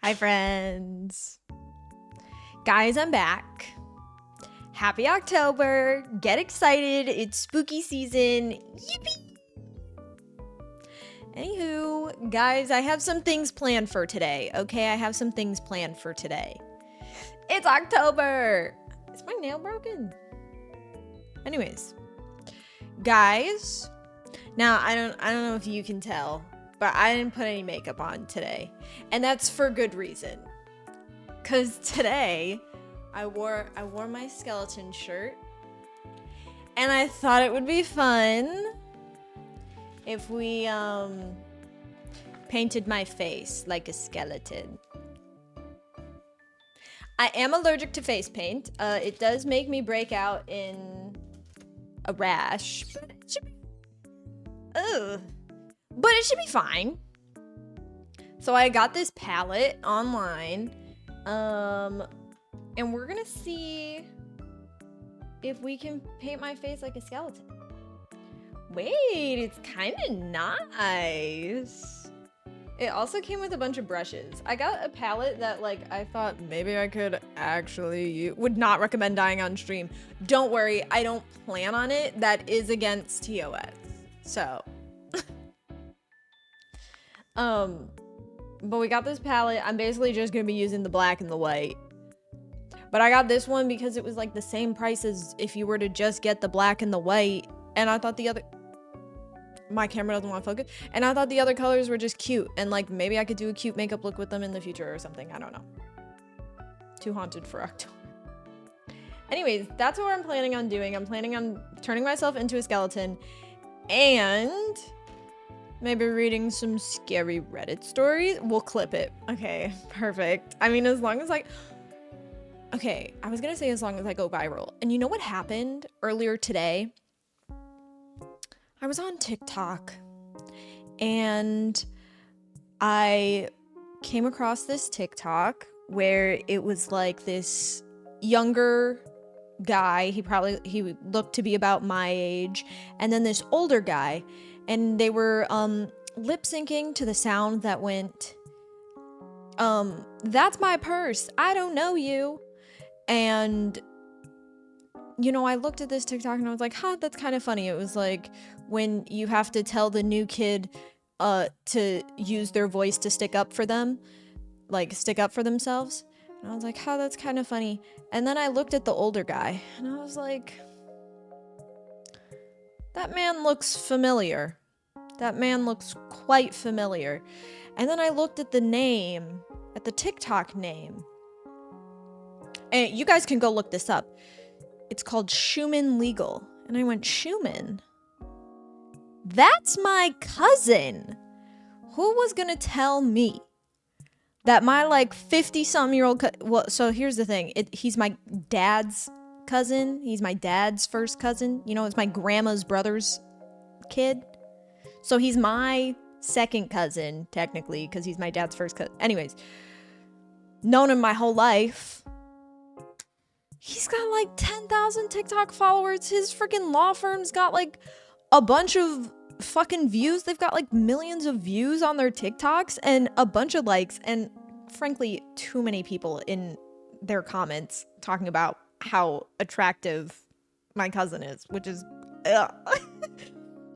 Hi, friends. Guys, I'm back. Happy October. Get excited. It's spooky season. Yippee! Anywho, guys, I have some things planned for today. Okay, I have some things planned for today. It's October. Is my nail broken? Anyways, guys, now I don't know if you can tell, but I didn't put any makeup on today. And that's for good reason. Cause today I wore my skeleton shirt, and I thought it would be fun if we painted my face like a skeleton. I am allergic to face paint. It does make me break out in a rash, but it should be, but it should be fine. So I got this palette online, and we're gonna see if we can paint my face like a skeleton. Wait, it's kind of nice. It also came with a bunch of brushes. I got a palette that, like, I thought maybe I could actually use. Would not recommend dying on stream. Don't worry, I don't plan on it. That is against TOS. So. But we got this palette. I'm basically just gonna be using the black and the white. But I got this one because it was like the same price as if you were to just get the black and the white. And I thought the other... My camera doesn't want to focus. And I thought the other colors were just cute. And like maybe I could do a cute makeup look with them in the future or something. I don't know. Too haunted for October. Anyways, that's what I'm planning on doing. I'm planning on turning myself into a skeleton. And... maybe reading some scary Reddit stories. We'll clip it. Okay, perfect. I mean, as long as like... Okay, I was gonna say as long as I go viral. And you know what happened earlier today? I was on TikTok and I came across this TikTok where it was like this younger guy. He looked to be about my age, and then this older guy, and they were lip syncing to the sound that went, "That's my purse. I don't know you." And, you know, I looked at this TikTok and I was like, huh, that's kind of funny. It was like when you have to tell the new kid to use their voice to stick up for them, like stick up for themselves. And I was like, huh, that's kind of funny. And then I looked at the older guy and I was like, that man looks familiar. That man looks quite familiar. And then I looked at the name, at the TikTok name. And you guys can go look this up. It's called Schumann Legal. And I went, Schumann? That's my cousin. Who was gonna tell me that my like 50-something-year-old well, so here's the thing. He's my dad's cousin. He's my dad's first cousin. You know, it's my grandma's brother's kid. So he's my second cousin, technically, because he's my dad's first cousin. Anyways, known him my whole life. He's got like 10,000 TikTok followers. His freaking law firm's got like a bunch of fucking views. They've got like millions of views on their TikToks and a bunch of likes. And frankly, too many people in their comments talking about how attractive my cousin is, which is,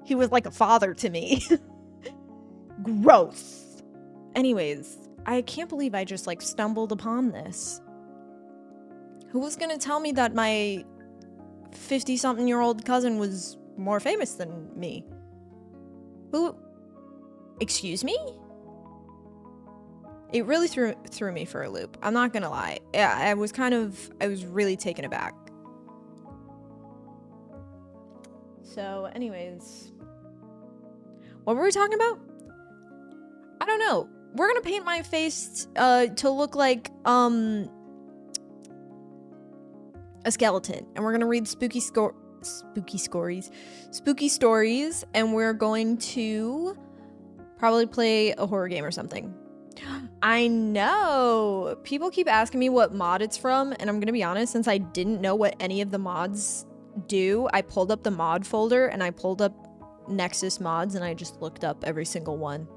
he was like a father to me. Gross. Anyways, I can't believe I just like stumbled upon this. Who was gonna tell me that my 50-something-year-old cousin was more famous than me? Who? Excuse me? It really threw me for a loop. I'm not gonna lie. Yeah, I was really taken aback. So, anyways. What were we talking about? I don't know. We're gonna paint my face to look like, a skeleton, and we're gonna read spooky stories, and we're going to probably play a horror game or something. I know people keep asking me what mod it's from, and I'm gonna be honest, since I didn't know what any of the mods do, I pulled up the mod folder and I pulled up Nexus mods and I just looked up every single one.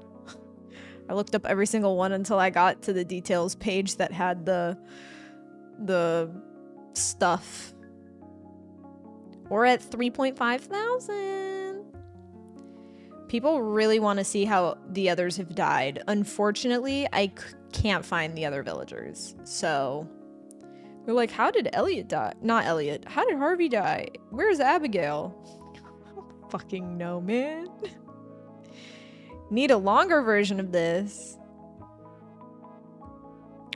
I I looked up every single one until I got to the details page that had the stuff. We're at 3.5 thousand. People really want to see how the others have died. Unfortunately, I can't find the other villagers. So they're like, how did Elliot die? Not Elliot. How did Harvey die? Where's Abigail? I don't fucking know, man. Need a longer version of this.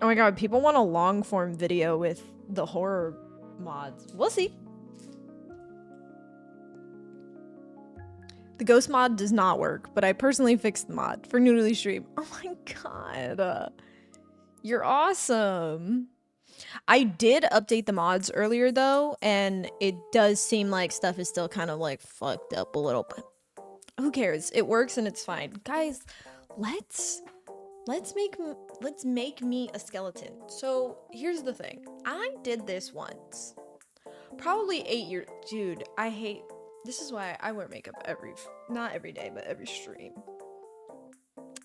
Oh my god, people want a long form video with the horror mods. We'll see. The ghost mod does not work, but I personally fixed the mod for Noodly Stream. Oh my god. You're awesome. I did update the mods earlier though, and it does seem like stuff is still kind of like fucked up a little bit. Who cares? It works and it's fine. Guys, let's make me a skeleton. So here's the thing. I did this once. Probably 8 years. Dude, I hate... This is why I wear makeup not every day, but every stream.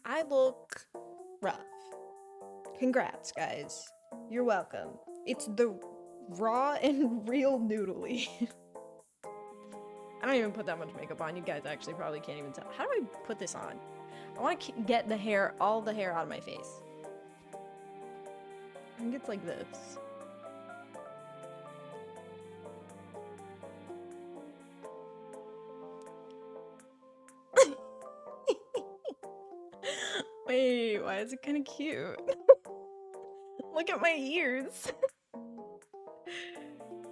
I look rough. Congrats, guys. You're welcome. It's the raw and real Noodly. I don't even put that much makeup on. You guys actually probably can't even tell. How do I put this on? I want to get the hair, all the hair out of my face. I think it's like this. Wait, why is it kind of cute? Look at my ears.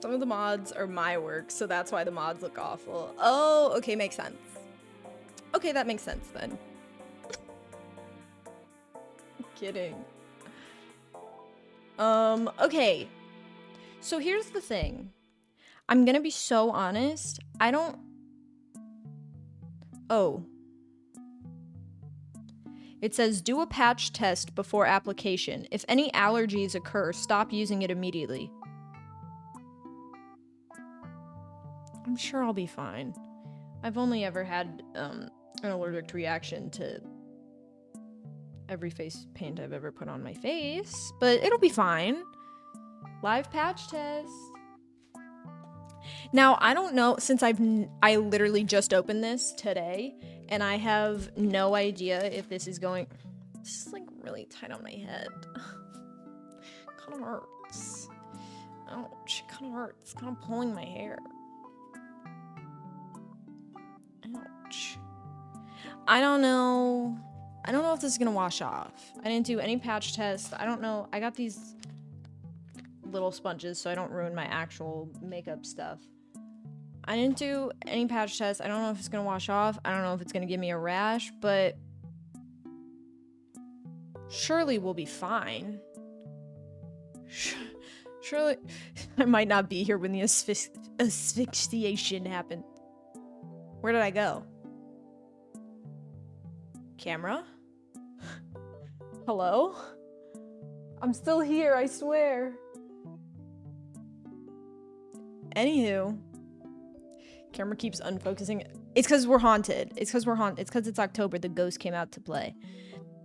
Some of the mods are my work, so that's why the mods look awful. Oh, okay, makes sense. Okay, that makes sense then. Kidding. Okay. So here's the thing. I'm gonna be so honest. Oh. It says, do a patch test before application. If any allergies occur, stop using it immediately. I'm sure I'll be fine. I've only ever had an allergic reaction to every face paint I've ever put on my face, but it'll be fine. Live patch test. Now, I don't know, since I literally just opened this today, and I have no idea if this is going... This is like really tight on my head. Kind of hurts. Ouch, it kind of hurts. It's kind of pulling my hair. Ouch. I don't know if this is gonna wash off. I didn't do any patch tests. I don't know. I got these little sponges so I don't ruin my actual makeup stuff. I didn't do any patch tests. I don't know if it's gonna wash off. I don't know if it's gonna give me a rash, but surely we'll be fine. Surely I might not be here when the asphyxiation happened. Where did I go? Camera? Hello? I'm still here, I swear. Anywho. Camera keeps unfocusing. It's because we're haunted. It's because it's October. The ghost came out to play.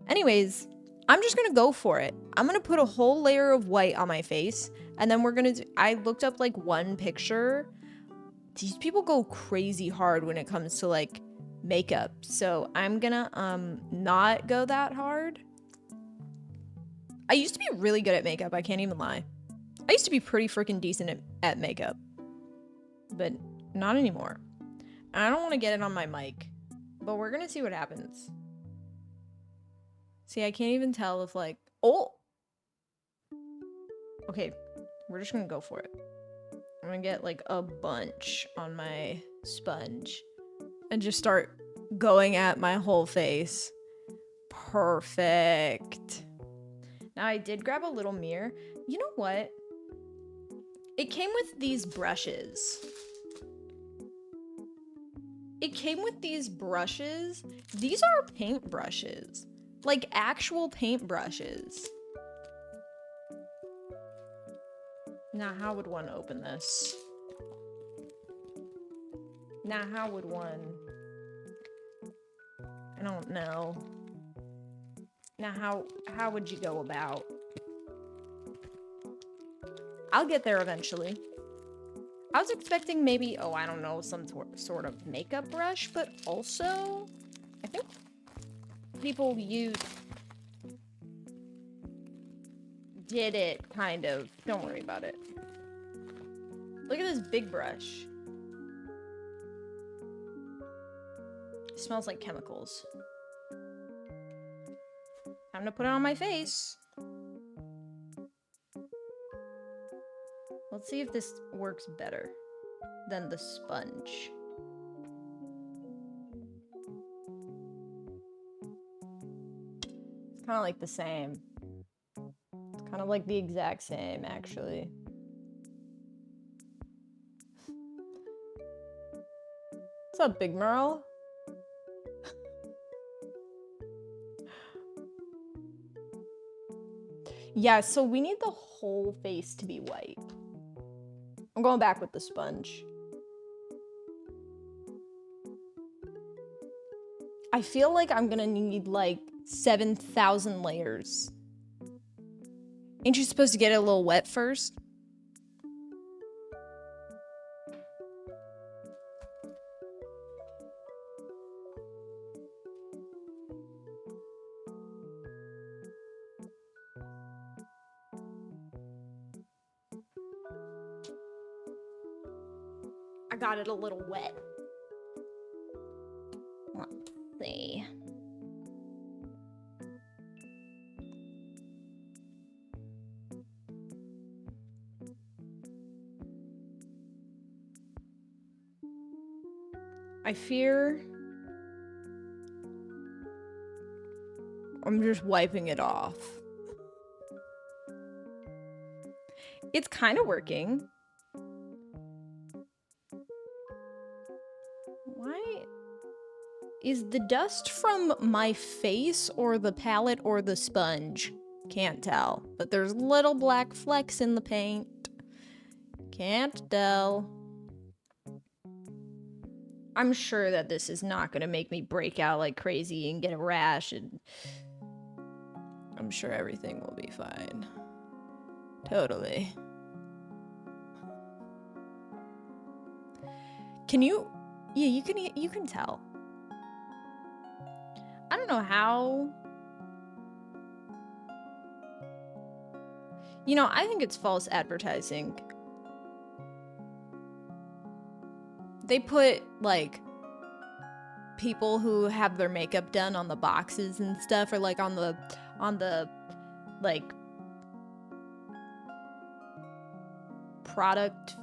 Anyways, I'm just gonna go for it. I'm gonna put a whole layer of white on my face, and then we're gonna I looked up like one picture. These people go crazy hard when it comes to like makeup, so I'm gonna not go that hard. I used to be really good at makeup, I can't even lie. I used to be pretty freaking decent at makeup, but not anymore. And I don't want to get it on my mic, but we're gonna see what happens. See, I can't even tell if like, oh, okay, we're just gonna go for it. I'm gonna get like a bunch on my sponge and just start going at my whole face. Perfect. Now I did grab a little mirror. You know what? It came with these brushes. These are paint brushes. Like actual paint brushes. Now, how would one open this? Now, how would one... I don't know. Now, how would you go about? I'll get there eventually. I was expecting maybe, oh, I don't know, some sort of makeup brush, but also, I think people did it, kind of. Don't worry about it. Look at this big brush. It smells like chemicals. Time to put it on my face. Let's see if this works better than the sponge. It's kind of like the same. It's kind of like the exact same, actually. What's up, Big Merle? Yeah, so we need the whole face to be white. I'm going back with the sponge. I feel like I'm gonna need like 7,000 layers. Ain't you supposed to get it a little wet first? I got it a little wet. Let's see. I fear I'm just wiping it off. It's kind of working. Why is the dust from my face or the palette or the sponge? Can't tell, but there's little black flecks in the paint. Can't tell. I'm sure that this is not gonna make me break out like crazy and get a rash, and I'm sure everything will be fine. Totally. Can you? Yeah, you can tell. I don't know how. You know, I think it's false advertising. They put, like, people who have their makeup done on the boxes and stuff, or, like, on the, like, product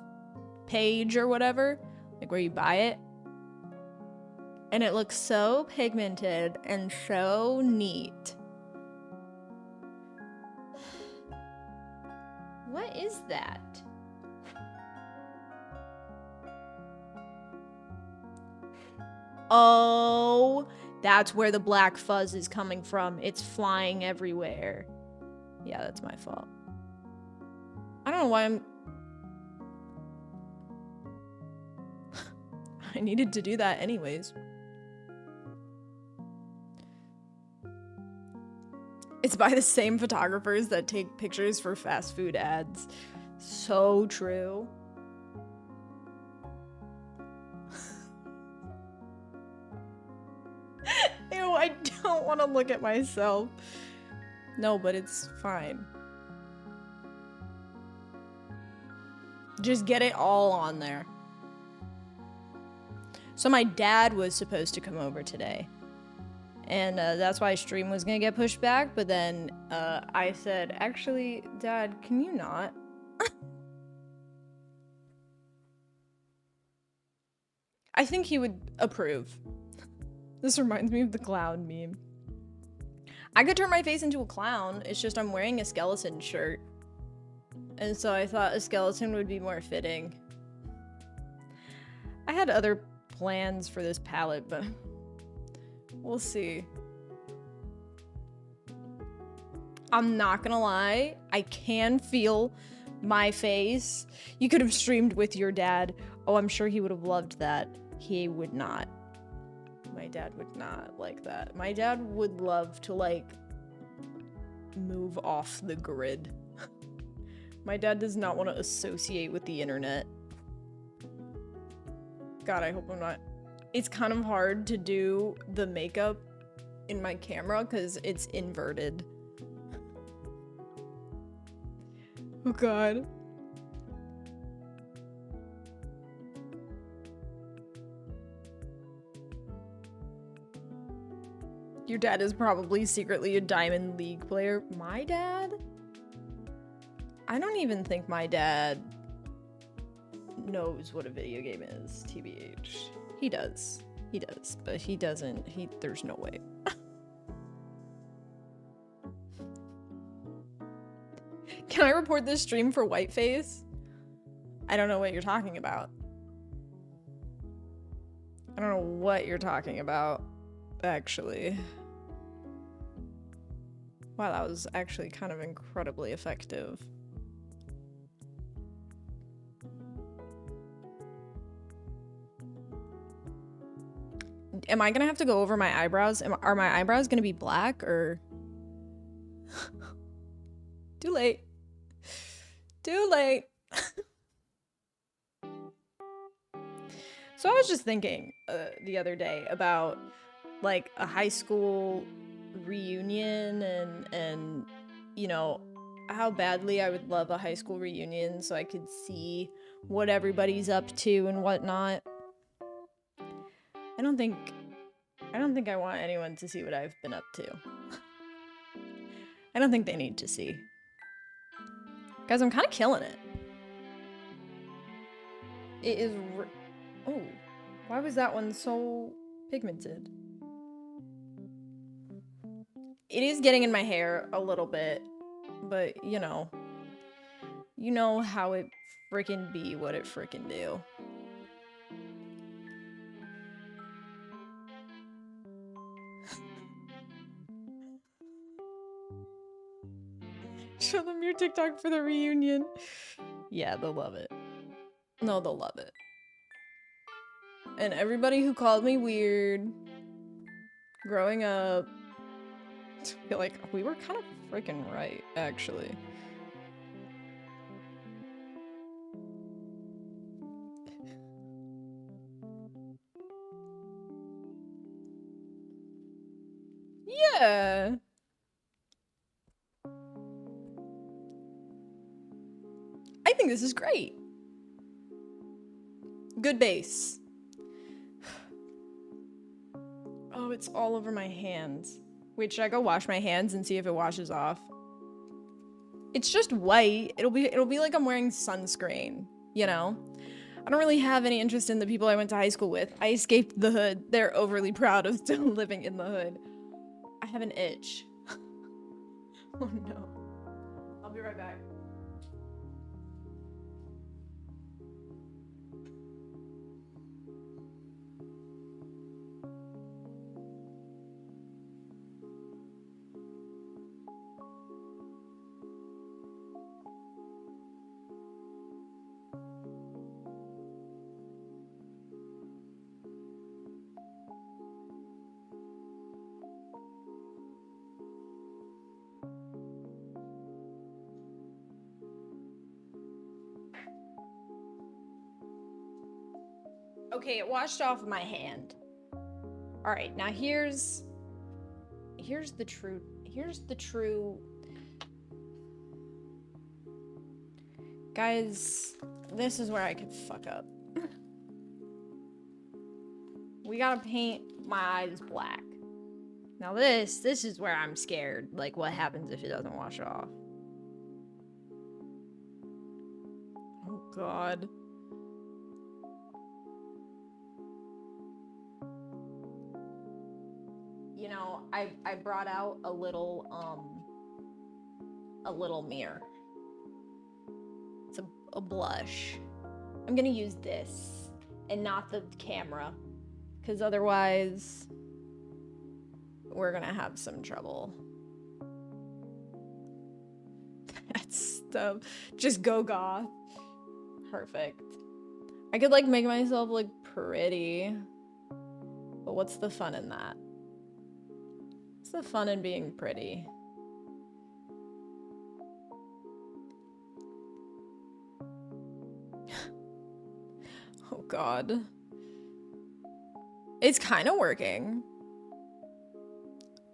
page or whatever, like, where you buy it. And it looks so pigmented and so neat. What is that? Oh, that's where the black fuzz is coming from. It's flying everywhere. Yeah, that's my fault. I don't know why I needed to do that anyways. It's by the same photographers that take pictures for fast food ads. So true. Ew, I don't want to look at myself. No, but it's fine. Just get it all on there. So my dad was supposed to come over today. And that's why stream was gonna get pushed back, but then I said, actually, Dad, can you not? I think he would approve. This reminds me of the clown meme. I could turn my face into a clown, it's just I'm wearing a skeleton shirt. And so I thought a skeleton would be more fitting. I had other plans for this palette, but we'll see. I'm not gonna lie, I can feel my face. You could have streamed with your dad. Oh, I'm sure he would have loved that. He would not. My dad would not like that. My dad would love to, like, move off the grid. My dad does not want to associate with the internet. God, I hope I'm not. It's kind of hard to do the makeup in my camera because it's inverted. Oh God. Your dad is probably secretly a Diamond League player. My dad? I don't even think my dad knows what a video game is, TBH. He does. He does, but he doesn't. There's no way. Can I report this stream for whiteface? I don't know what you're talking about. I don't know what you're talking about, actually. Wow, that was actually kind of incredibly effective. Am I gonna have to go over my eyebrows? Are my eyebrows gonna be black or? Too late. Too late. So I was just thinking the other day about like a high school reunion and you know how badly I would love a high school reunion so I could see what everybody's up to and whatnot. I don't think I want anyone to see what I've been up to. I don't think they need to see. Guys, I'm kind of killing it. It is oh, why was that one so pigmented? It is getting in my hair a little bit, but you know how it frickin' be what it frickin' do. Show them your TikTok for the reunion. Yeah, they'll love it. No, they'll love it. And everybody who called me weird growing up, I feel like we were kind of freaking right, actually. Yeah. I think this is great. Good base. Oh, it's all over my hands. Wait, should I go wash my hands and see if it washes off? It's just white. It'll be like I'm wearing sunscreen, you know? I don't really have any interest in the people I went to high school with. I escaped the hood. They're overly proud of still living in the hood. I have an itch. Oh no. I'll be right back. Okay, it washed off my hand. All right, now here's the true. Guys, this is where I could fuck up. We gotta paint my eyes black. Now this is where I'm scared. Like, what happens if it doesn't wash off? Oh God. You know, I brought out a little mirror. It's a blush. I'm gonna use this and not the camera, because otherwise we're gonna have some trouble. That stuff. Just go goth. Perfect. I could like make myself look pretty, but what's the fun in that? What's the fun in being pretty? Oh god. It's kind of working.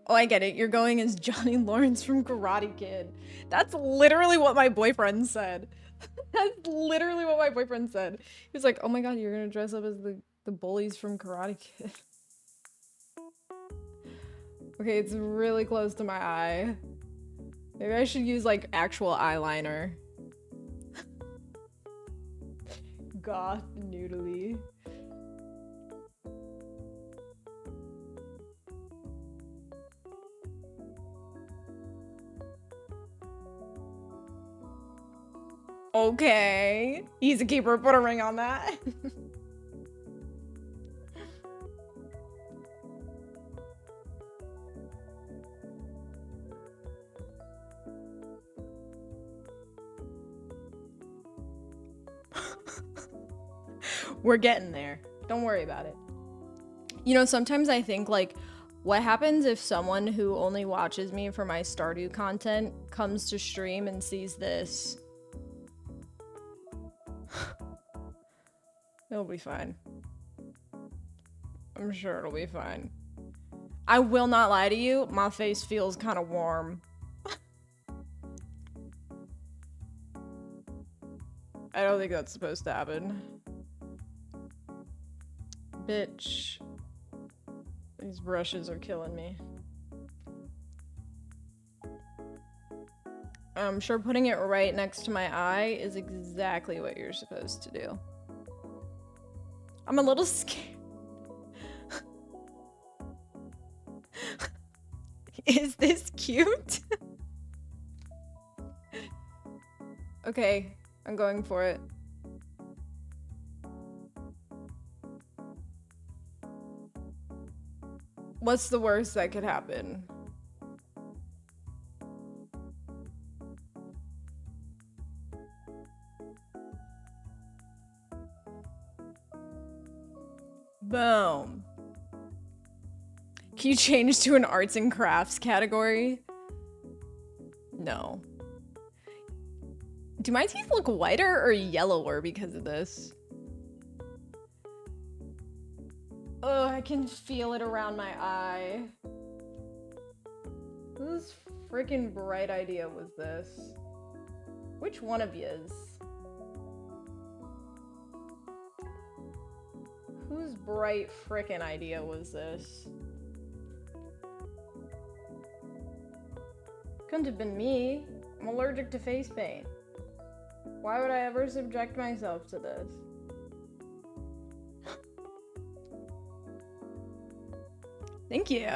Oh, I get it. You're going as Johnny Lawrence from Karate Kid. That's literally what my boyfriend said. That's literally what my boyfriend said. He was like, oh my god, you're gonna dress up as the bullies from Karate Kid. Okay, it's really close to my eye. Maybe I should use like actual eyeliner. Goth noodly. Okay. He's a keeper. Put a ring on that. We're getting there. Don't worry about it. You know, sometimes I think, like, what happens if someone who only watches me for my Stardew content comes to stream and sees this? It'll be fine. I'm sure it'll be fine. I will not lie to you, my face feels kind of warm. I don't think that's supposed to happen. Bitch. These brushes are killing me. I'm sure putting it right next to my eye is exactly what you're supposed to do. I'm a little scared. Is this cute? Okay, I'm going for it. What's the worst that could happen? Boom. Can you change to an arts and crafts category? No. Do my teeth look whiter or yellower because of this? Oh, I can feel it around my eye. Whose freaking bright idea was this? Which one of yous? Whose bright frickin' idea was this? Couldn't have been me. I'm allergic to face paint. Why would I ever subject myself to this? Thank you.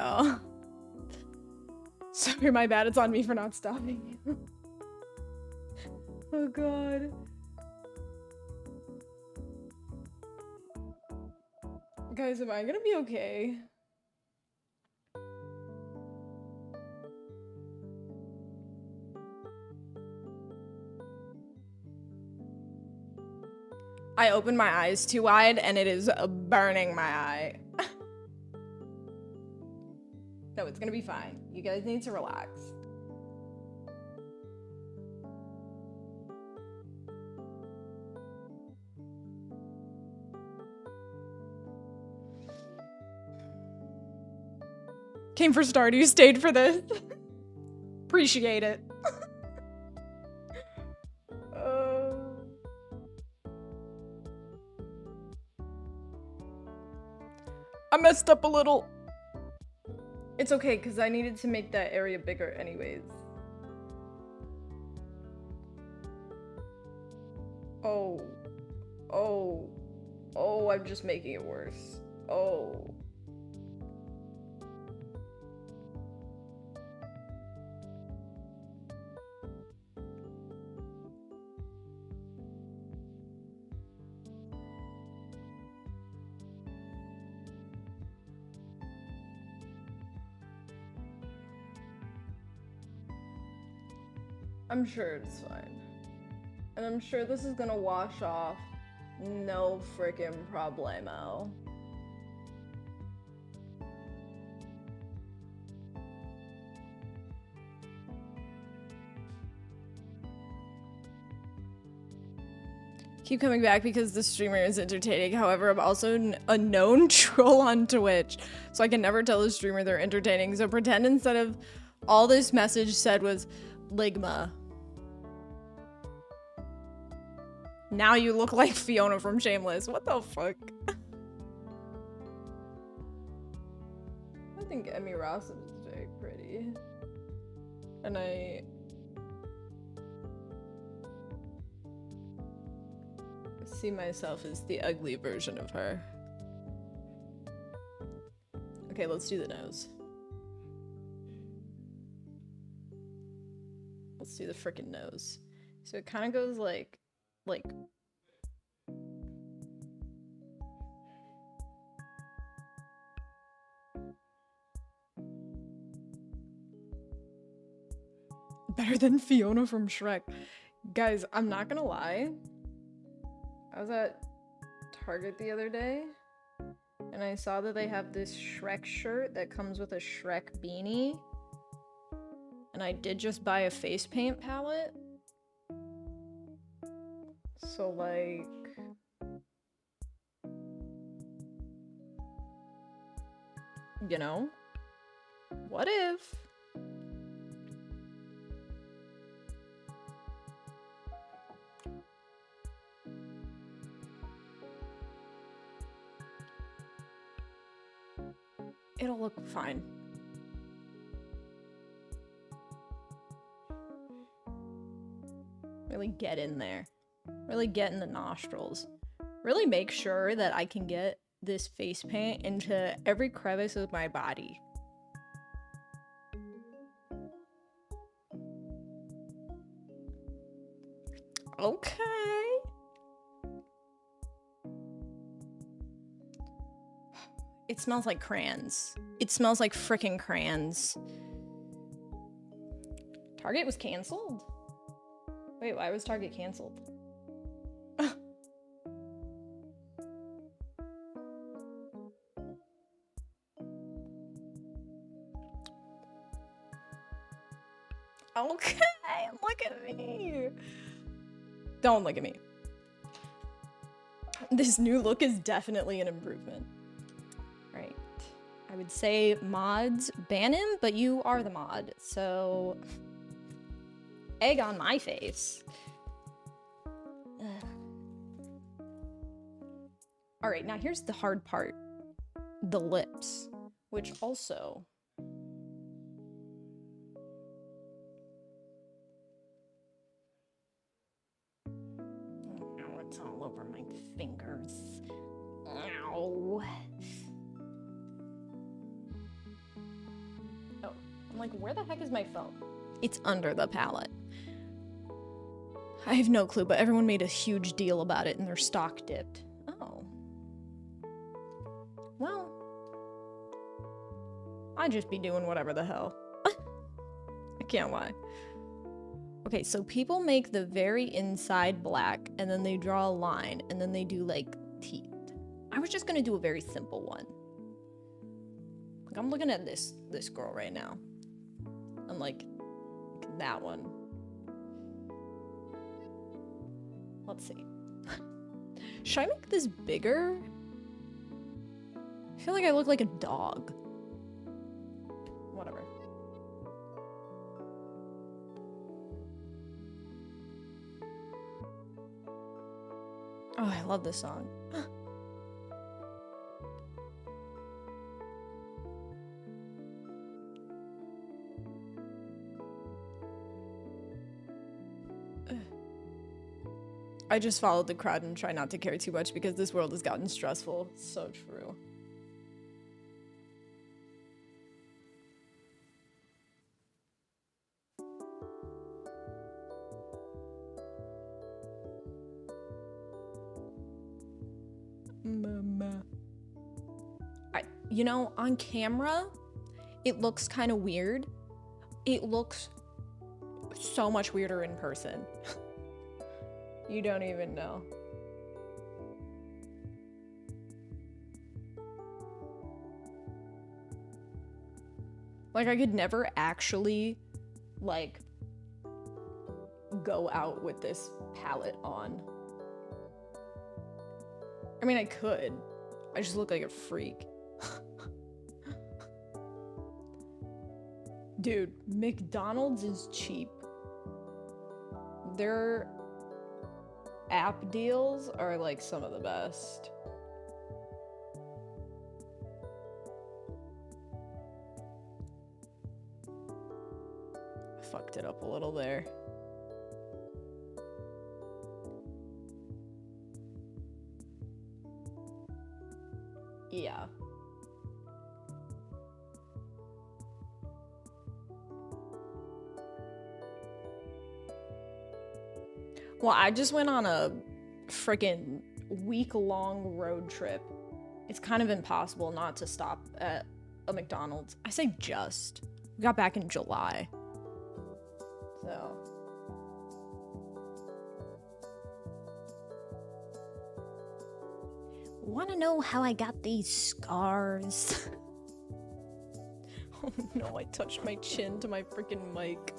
Sorry, my bad. It's on me for not stopping you. Oh god. Guys, am I gonna be okay? I opened my eyes too wide and it is burning my eye. No, it's gonna be fine. You guys need to relax. Came for Stardew, stayed for this. Appreciate it. I messed up a little. It's okay, because I needed to make that area bigger anyways. Oh. Oh. Oh, I'm just making it worse. Oh. I'm sure it's fine. And I'm sure this is gonna wash off. No freaking problemo. Keep coming back because the streamer is entertaining. However, I'm also a known troll on Twitch, so I can never tell the streamer they're entertaining. So pretend instead of all this message said was Ligma. Now you look like Fiona from Shameless. What the fuck? I think Emmy Ross is very pretty. And I see myself as the ugly version of her. Okay, let's do the nose. Let's do the frickin' nose. So it kind of goes like better than Fiona from Shrek. Guys, I'm not gonna lie. I was at Target the other day and I saw that they have this Shrek shirt that comes with a Shrek beanie. And I did just buy a face paint palette. So like, you know, what if? It'll look fine. Really get in there. Really get in the nostrils. Really make sure that I can get this face paint into every crevice of my body. Okay. It smells like crayons. It smells like frickin' crayons. Target was canceled? Wait, why was Target canceled? Okay, look at me. Don't look at me. This new look is definitely an improvement. Right. I would say mods ban him, but you are the mod, so egg on my face. All right, now here's the hard part. The lips, which also it's all over my fingers. Ow. Oh, I'm like, where the heck is my phone? It's under the palette. I have no clue, but everyone made a huge deal about it and their stock dipped. Oh. Well, I'd just be doing whatever the hell. I can't lie. Okay, so people make the very inside black and then they draw a line and then they do like teeth. I was just gonna do a very simple one. Like I'm looking at this girl right now. I'm like that one. Let's see. Should I make this bigger? I feel like I look like a dog. Whatever. Oh, I love this song. I just followed the crowd and try not to care too much because this world has gotten stressful. So true. Mama. You know, on camera, it looks kind of weird. It looks so much weirder in person. You don't even know. Like, I could never actually, like, go out with this palette on. I mean, I could. I just look like a freak. Dude, McDonald's is cheap. Their app deals are like some of the best. I fucked it up a little there. Yeah. Well, I just went on a freaking week-long road trip. It's kind of impossible not to stop at a McDonald's. I say just. We got back in July. So. Wanna know how I got these scars? Oh no, I touched my chin to my freaking mic.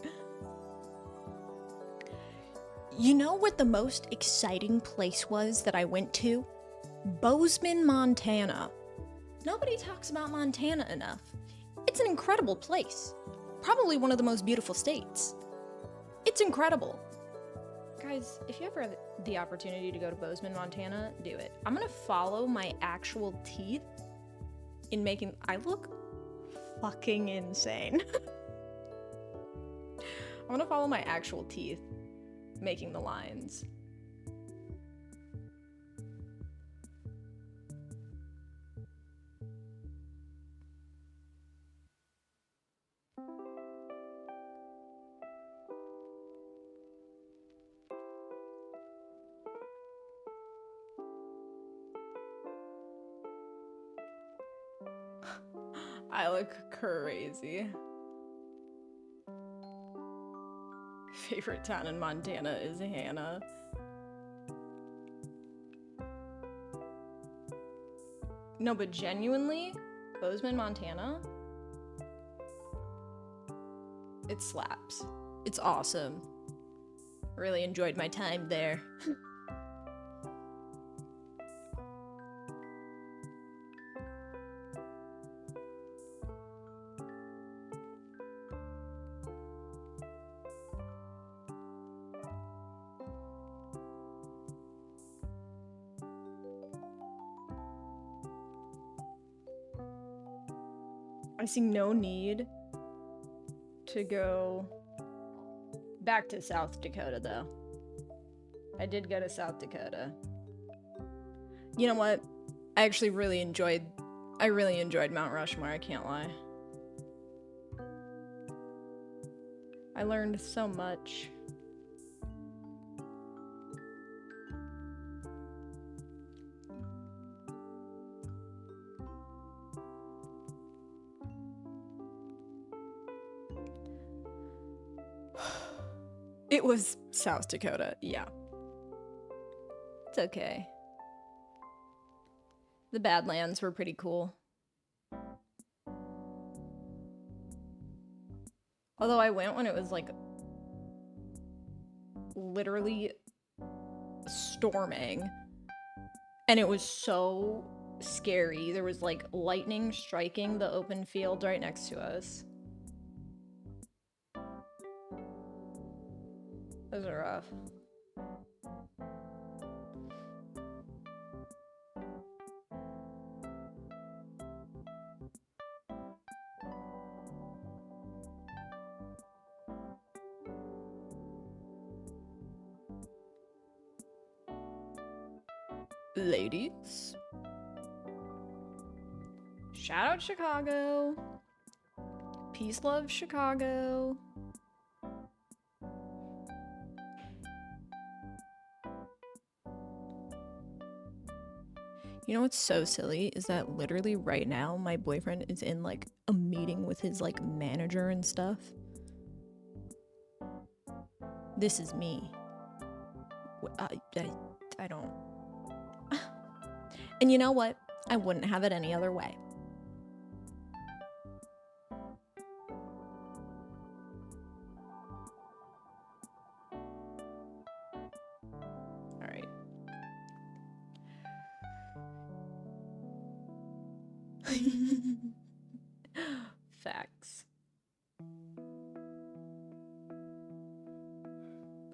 You know what the most exciting place was that I went to? Bozeman, Montana. Nobody talks about Montana enough. It's an incredible place. Probably one of the most beautiful states. It's incredible. Guys, if you ever have the opportunity to go to Bozeman, Montana, do it. I'm gonna follow my actual teeth in making... I look fucking insane. I'm gonna follow my actual teeth making the lines. I look crazy. Favorite town in Montana is Hannah. No, but genuinely, Bozeman, Montana, it slaps. It's awesome. Really enjoyed my time there. I see no need to go back to South Dakota, though. I did go to South Dakota. You know what? I actually really enjoyed Mount Rushmore, I can't lie. I learned so much. It was South Dakota, yeah. It's okay. The Badlands were pretty cool. Although I went when it was like literally storming. And it was so scary. There was like lightning striking the open field right next to us. Those are rough. Ladies. Shout out Chicago. Peace, love, Chicago. You know what's so silly is that literally right now my boyfriend is in like a meeting with his like manager and stuff. This is me. I don't. And you know what? I wouldn't have it any other way. All right. Facts.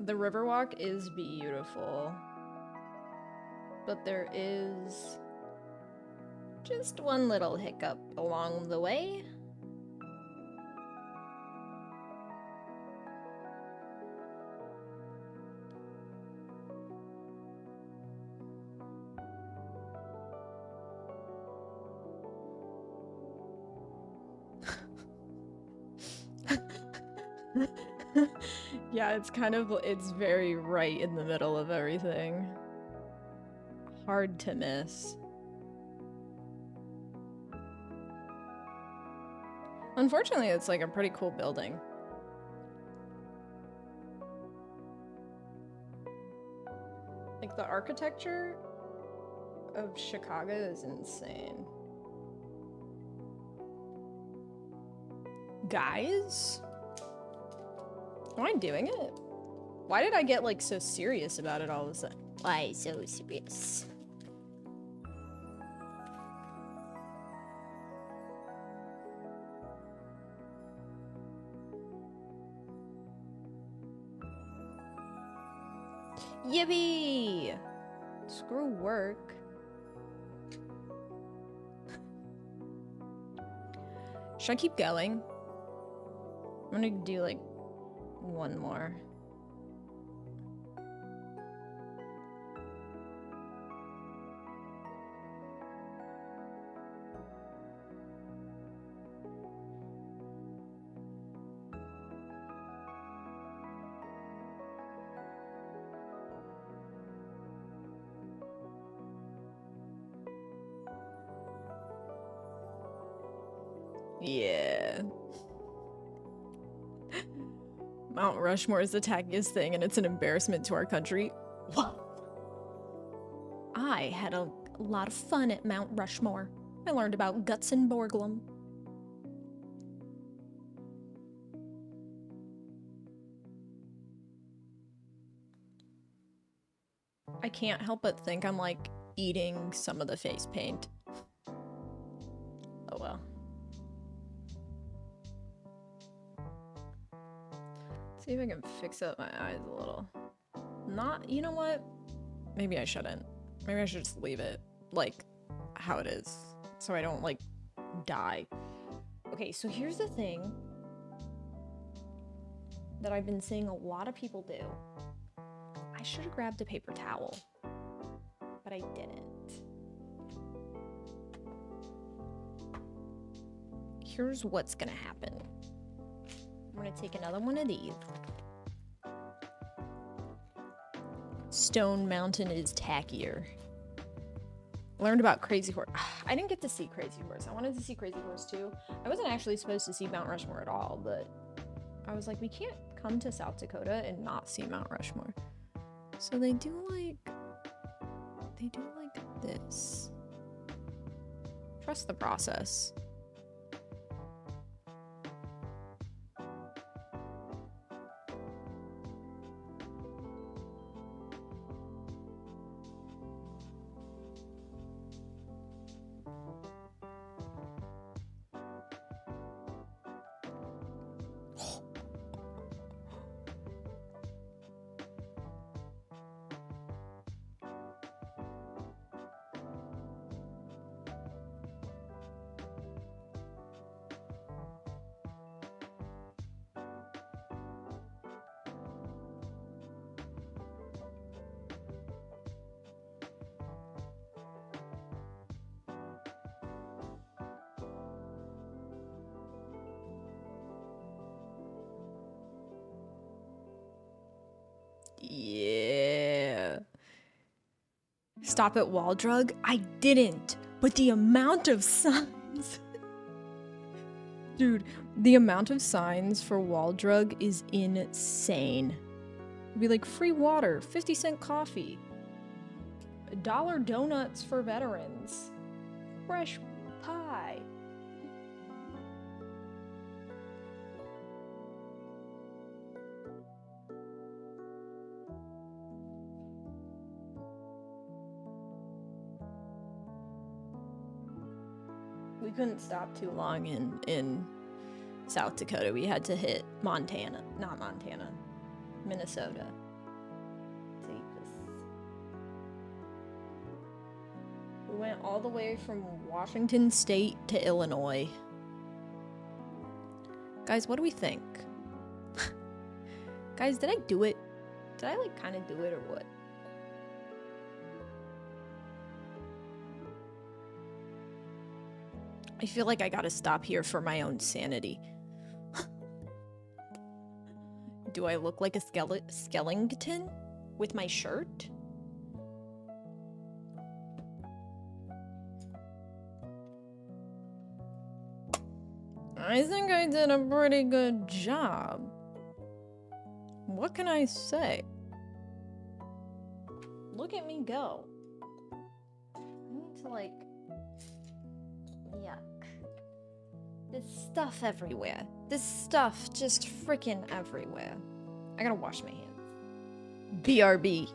The Riverwalk is beautiful, but there is just one little hiccup along the way. Yeah, it's very right in the middle of everything. Hard to miss. Unfortunately, it's like a pretty cool building. Like the architecture of Chicago is insane. Guys? Am I doing it? Why did I get like so serious about it all of a sudden? Why so serious? Yippee! Screw work. Should I keep going? I'm gonna do like one more. Yeah. Mount Rushmore is the tackiest thing, and it's an embarrassment to our country. What? I had a lot of fun at Mount Rushmore. I learned about Guts and Borglum. I can't help but think I'm like eating some of the face paint. Oh well. See if I can fix up my eyes a little. Not, you know what? Maybe I shouldn't. Maybe I should just leave it like how it is so I don't like die. Okay, so here's the thing that I've been seeing a lot of people do. I should have grabbed a paper towel, but I didn't. Here's what's gonna happen. I'm gonna take another one of these. Stone Mountain is tackier. Learned about Crazy Horse. I didn't get to see Crazy Horse. I wanted to see Crazy Horse too. I wasn't actually supposed to see Mount Rushmore at all, but I was like, we can't come to South Dakota and not see Mount Rushmore. So they do like this. Trust the process. Yeah. Stop at Wall Drug? I didn't, but the amount of signs. Dude, the amount of signs for Wall Drug is insane. It'd be like free water, 50-cent coffee, $1 donuts for veterans, fresh pie. We couldn't stop too long in South Dakota. We had to hit Montana. Not Montana. Minnesota. Take this. We went all the way from Washington State to Illinois. Guys, what do we think? Guys, did I do it? Did I like kind of do it or what? I feel like I gotta stop here for my own sanity. Do I look like a skeleton with my shirt? I think I did a pretty good job. What can I say? Look at me go. I need to like... Yuck. There's stuff everywhere. This stuff just freaking everywhere. I gotta wash my hands. BRB.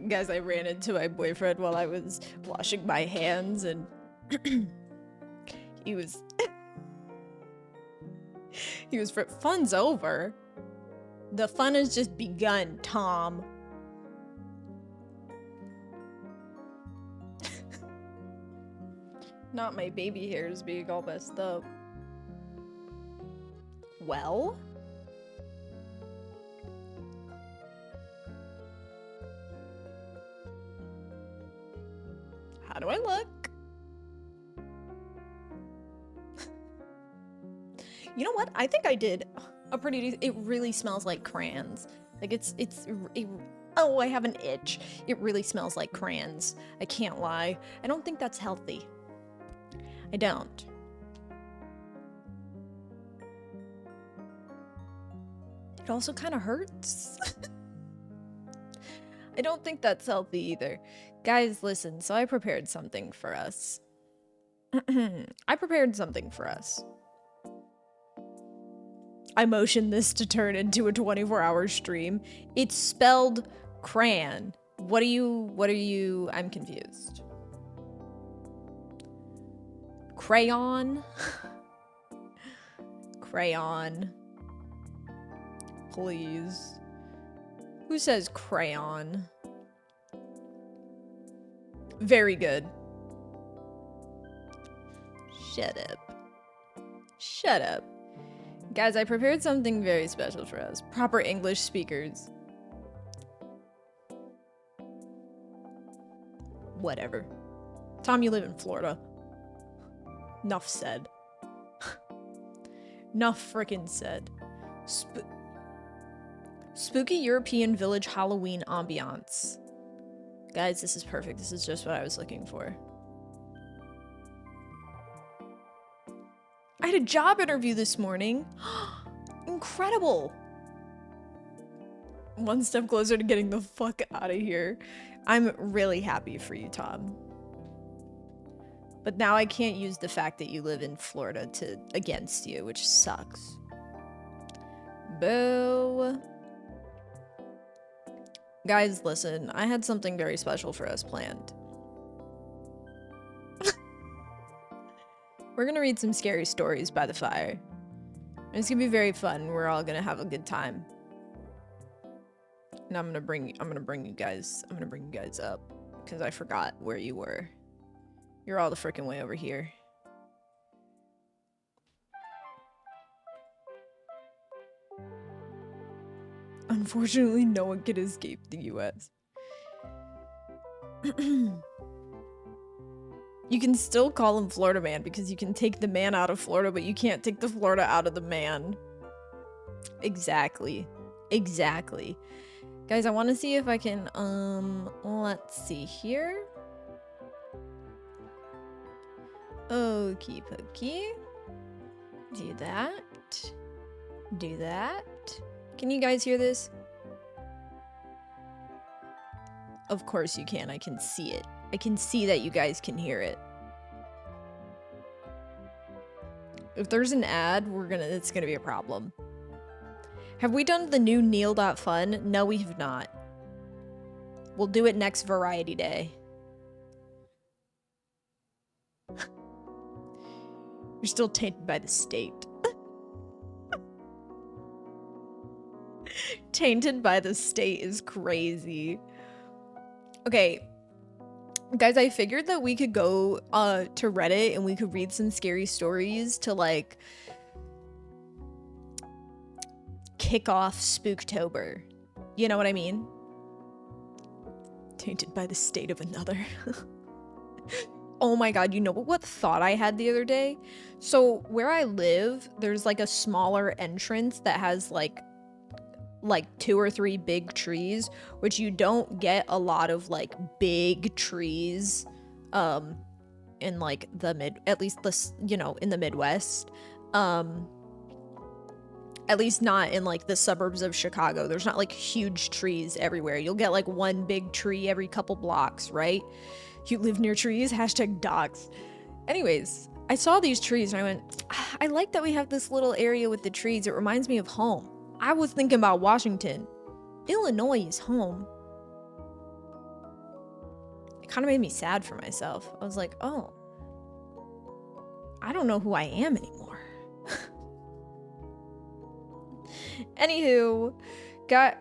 Guys, I ran into my boyfriend while I was washing my hands, and he was fun's over. The fun has just begun, Tom. Not my baby hairs being all messed up. Well? How do I look? You know what? I think I did a pretty... It really smells like crayons. Like oh, I have an itch. It really smells like crayons. I can't lie. I don't think that's healthy. I don't. It also kind of hurts. I don't think that's healthy either. Guys, listen, so I prepared something for us. I prepared something for us. I motioned this to turn into a 24-hour stream. It's spelled crayon. What are you, I'm confused. Crayon? Crayon. Please. Who says crayon? Very good. Shut up. Shut up. Guys, I prepared something very special for us. Proper English speakers. Whatever. Tom, you live in Florida. Nuff said. Nuff frickin' said. Spooky European village Halloween ambiance. Guys, this is perfect. This is just what I was looking for. I had a job interview this morning. Incredible. One step closer to getting the fuck out of here. I'm really happy for you, Tom. But now I can't use the fact that you live in Florida against you, which sucks. Boo. Guys, listen, I had something very special for us planned. We're gonna read some scary stories by the fire. It's gonna be very fun. We're all gonna have a good time. And I'm gonna bring you guys up because I forgot where you were. You're all the freaking way over here. Unfortunately, no one can escape the US. You can still call him Florida Man because you can take the man out of Florida, but you can't take the Florida out of the man. Exactly. Exactly. Guys, I want to see if I can, let's see here. Okie pokey. Do that. Do that. Can you guys hear this? Of course you can. I can see it. I can see that you guys can hear it. If there's an ad, it's gonna be a problem. Have we done the new Neil.fun? No, we have not. We'll do it next Variety Day. You're still tainted by the state. Tainted by the state is crazy. Okay. Guys, I figured that we could go to Reddit and we could read some scary stories to like kick off Spooktober. You know what I mean? Tainted by the state of another. Oh my god, you know what thought I had the other day? So where I live, there's like a smaller entrance that has like 2 or 3 big trees, which you don't get a lot of like big trees in like at least this, you know, in the Midwest. At least not in like the suburbs of Chicago. There's not like huge trees everywhere. You'll get like one big tree every couple blocks, right? You live near trees, #docs. Anyways, I saw these trees and I went, I like that we have this little area with the trees. It reminds me of home. I was thinking about Washington. Illinois is home. It kind of made me sad for myself. I was like, oh, I don't know who I am anymore. Anywho, guys,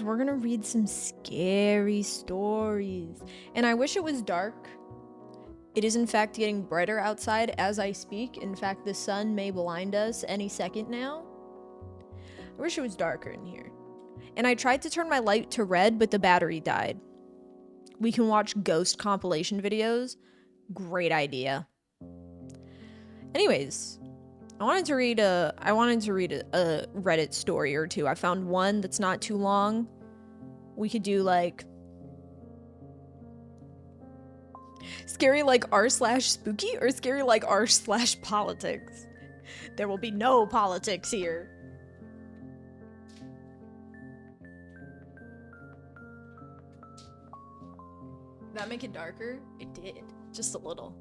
we're gonna read some scary stories. And I wish it was dark. It is in fact getting brighter outside as I speak. In fact, the sun may blind us any second now. I wish it was darker in here. And I tried to turn my light to red, but the battery died. We can watch ghost compilation videos. Great idea. Anyways, I wanted to read a Reddit story or two. I found one that's not too long. We could do like scary like r/spooky or scary like r/politics. There will be no politics here. Did that make it darker? It did. Just a little.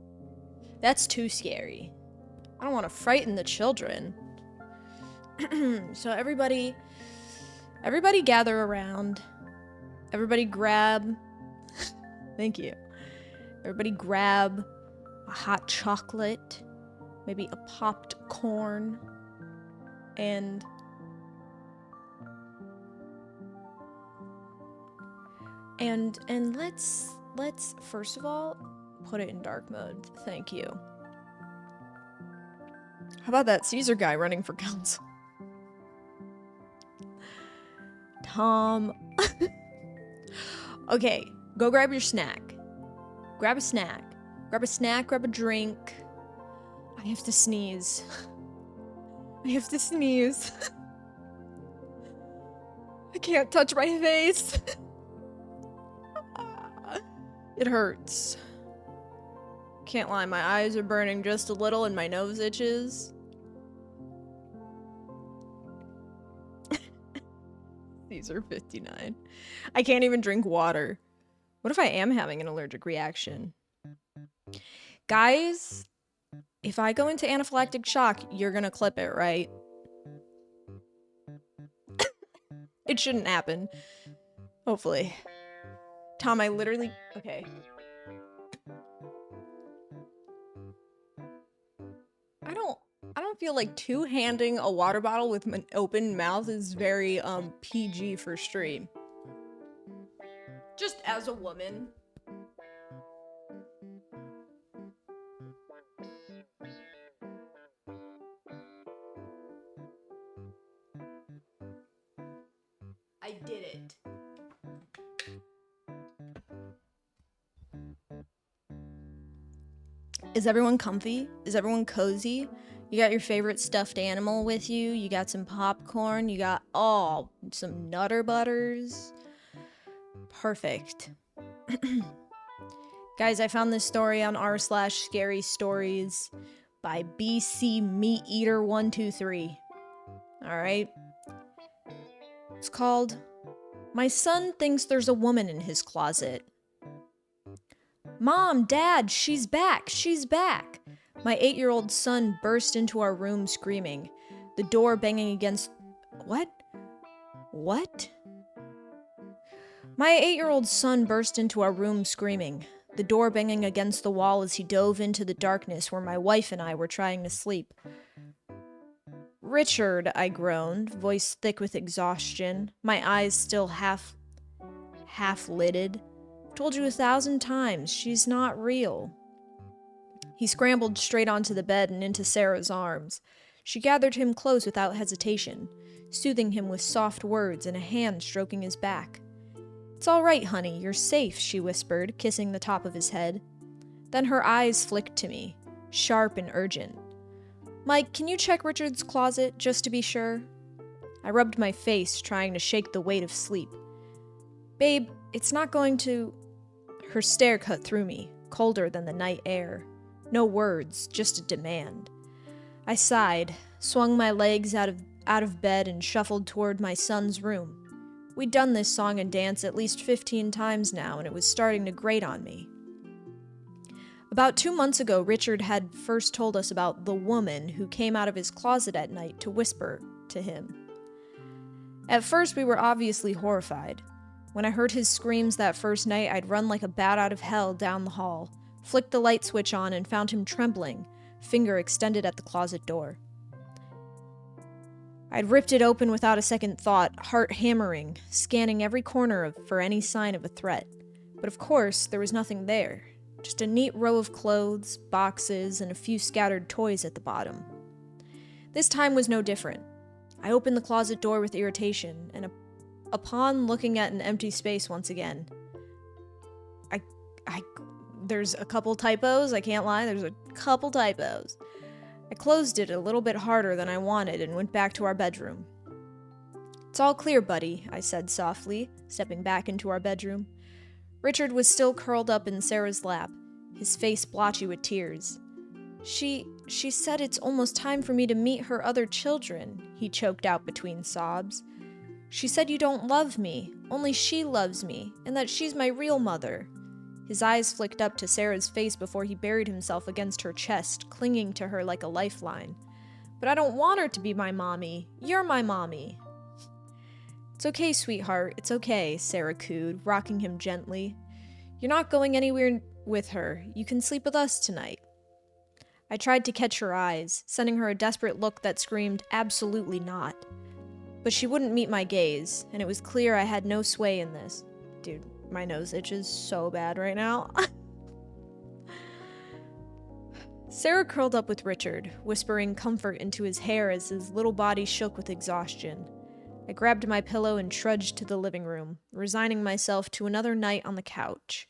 That's too scary. I don't want to frighten the children. So everybody gather around. Everybody grab. Thank you. Everybody grab a hot chocolate, maybe a popped corn, and let's first of all put it in dark mode. Thank you. How about that Caesar guy running for council? Tom. Okay, go grab your snack. Grab a snack. Grab a snack, grab a drink. I have to sneeze. I have to sneeze. I can't touch my face. It hurts. Can't lie, my eyes are burning just a little and my nose itches. Caesar 59. I can't even drink water. What if I am having an allergic reaction? Guys, if I go into anaphylactic shock, you're gonna clip it, right? It shouldn't happen. Hopefully. Tom, I literally... Okay. I don't feel like two-handing a water bottle with an open mouth is very, PG for stream. Just as a woman. I did it. Is everyone comfy? Is everyone cozy? You got your favorite stuffed animal with you? You got some popcorn? You got, some Nutter Butters? Perfect. Guys, I found this story on r/scary stories by BC Meat Eater 123. Alright? It's called My Son Thinks There's a Woman in His Closet. Mom, Dad, she's back, she's back. My 8-year-old son burst into our room screaming, the door banging against... What? My 8-year-old son burst into our room screaming, the door banging against the wall as he dove into the darkness where my wife and I were trying to sleep. Richard, I groaned, voice thick with exhaustion, my eyes still half-lidded. Told you 1,000 times, she's not real. He scrambled straight onto the bed and into Sarah's arms. She gathered him close without hesitation, soothing him with soft words and a hand stroking his back. It's all right, honey, you're safe, she whispered, kissing the top of his head. Then her eyes flicked to me, sharp and urgent. Mike, can you check Richard's closet, just to be sure? I rubbed my face, trying to shake the weight of sleep. Babe, it's not going to... Her stare cut through me, colder than the night air. No words, just a demand. I sighed, swung my legs out of bed and shuffled toward my son's room. We'd done this song and dance at least 15 times now, and it was starting to grate on me. About 2 months ago, Richard had first told us about the woman who came out of his closet at night to whisper to him. At first, we were obviously horrified. When I heard his screams that first night, I'd run like a bat out of hell down the hall, flicked the light switch on, and found him trembling, finger extended at the closet door. I'd ripped it open without a second thought, heart hammering, scanning every corner for any sign of a threat. But of course, there was nothing there. Just a neat row of clothes, boxes, and a few scattered toys at the bottom. This time was no different. I opened the closet door with irritation, and upon looking at an empty space once again, there's a couple typos, I can't lie, there's a couple typos. I closed it a little bit harder than I wanted and went back to our bedroom. It's all clear, buddy, I said softly, stepping back into our bedroom. Richard was still curled up in Sarah's lap, his face blotchy with tears. She said it's almost time for me to meet her other children, he choked out between sobs. She said you don't love me, only she loves me, and that she's my real mother. His eyes flicked up to Sarah's face before he buried himself against her chest, clinging to her like a lifeline. But I don't want her to be my mommy. You're my mommy. It's okay, sweetheart, it's okay, Sarah cooed, rocking him gently. You're not going anywhere with her. You can sleep with us tonight. I tried to catch her eyes, sending her a desperate look that screamed, absolutely not. But she wouldn't meet my gaze, and it was clear I had no sway in this. Dude, my nose itches so bad right now. Sarah curled up with Richard, whispering comfort into his hair as his little body shook with exhaustion. I grabbed my pillow and trudged to the living room, resigning myself to another night on the couch.